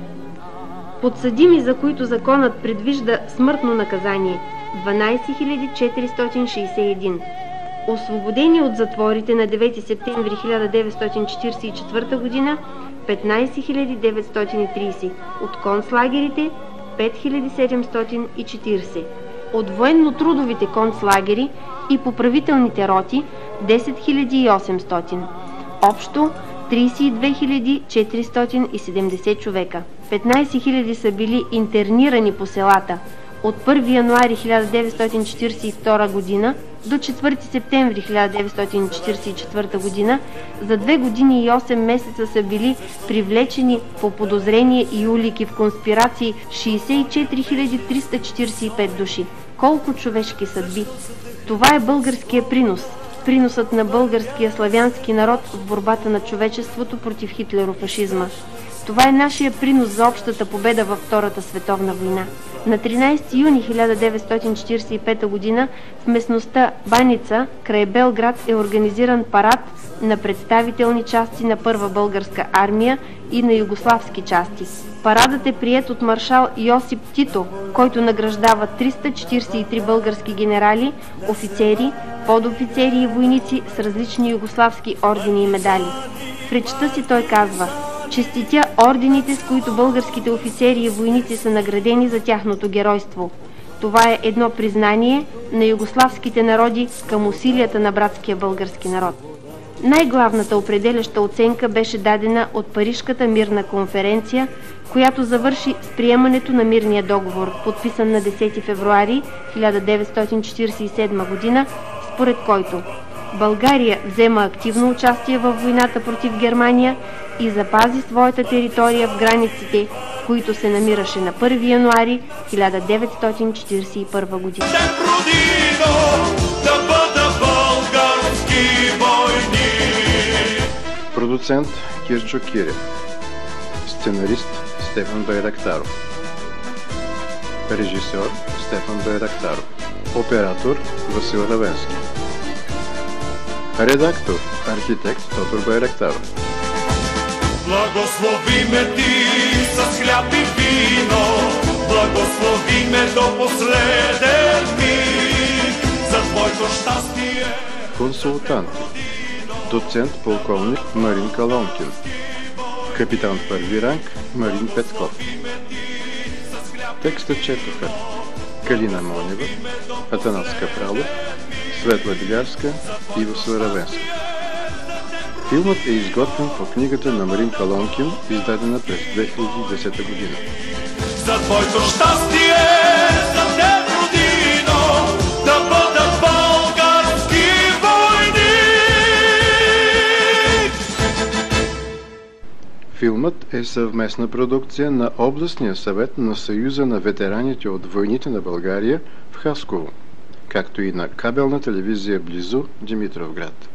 Speaker 2: подсъдими, за които законът предвижда смъртно наказание 12461, освободени от затворите на 9 септември 1944 г. 15930, от концлагерите 5740, от военно-трудовите концлагери и поправителните роти 10800, общо 32 470 човека. 15 000 са били интернирани по селата от 1 януари 1942 г. до 4 септември 1944 г. За 2 години и 8 месеца са били привлечени по подозрение и улики в конспирации 64 345 души. Колко човешки съдби! Това е българския принос. Приносът на българския славянски народ в борбата на човечеството против хитлерофашизма. Това е нашия принос за общата победа във Втората световна война. На 13 юни 1945 г. в местността Баница, край Белград, е организиран парад на представителни части на Първа българска армия и на югославски части. Парадът е приет от маршал Йосип Тито, който награждава 343 български генерали, офицери, подофицери и войници с различни югославски ордени и медали. В речта си той казва: „Честитя ордените, с които българските офицери и войници са наградени за тяхното геройство. Това е едно признание на югославските народи към усилията на братския български народ." Най-главната определяща оценка беше дадена от Парижката мирна конференция, която завърши с приемането на мирния договор, подписан на 10 февруари 1947 г., според който България взема активно участие във войната против Германия и запази своята територия в границите, в които се намираше на 1 януари 1941 година.
Speaker 3: Продуцент Кирчо Кирев. Сценарист Стефан Байрактаров. Режисьор Стефан Байрактаров. Оператор Васил Равенски. Редактор архитект Тодор Байрактаров.
Speaker 5: Благослови ме ти с хляб и вино, благослови ме до последен миг, за твоето щастие.
Speaker 3: Консултанти. Доцент полковник Марин Калонкин. Капитан първи ранг Марин Петков. Текста четоха Калина Монева, Атанас Капралов, Светла Билярска и Васил Равенски. Филмът е изготвен по книгата на Марин Калонкин, издадена през 2010 година.
Speaker 5: За твоето щастие, за теб, родино, да бъдат български войни.
Speaker 3: Филмът е съвместна продукция на Областния съвет на Съюза на ветераните от войните на България в Хасково, както и на кабелна телевизия Близо, Димитровград.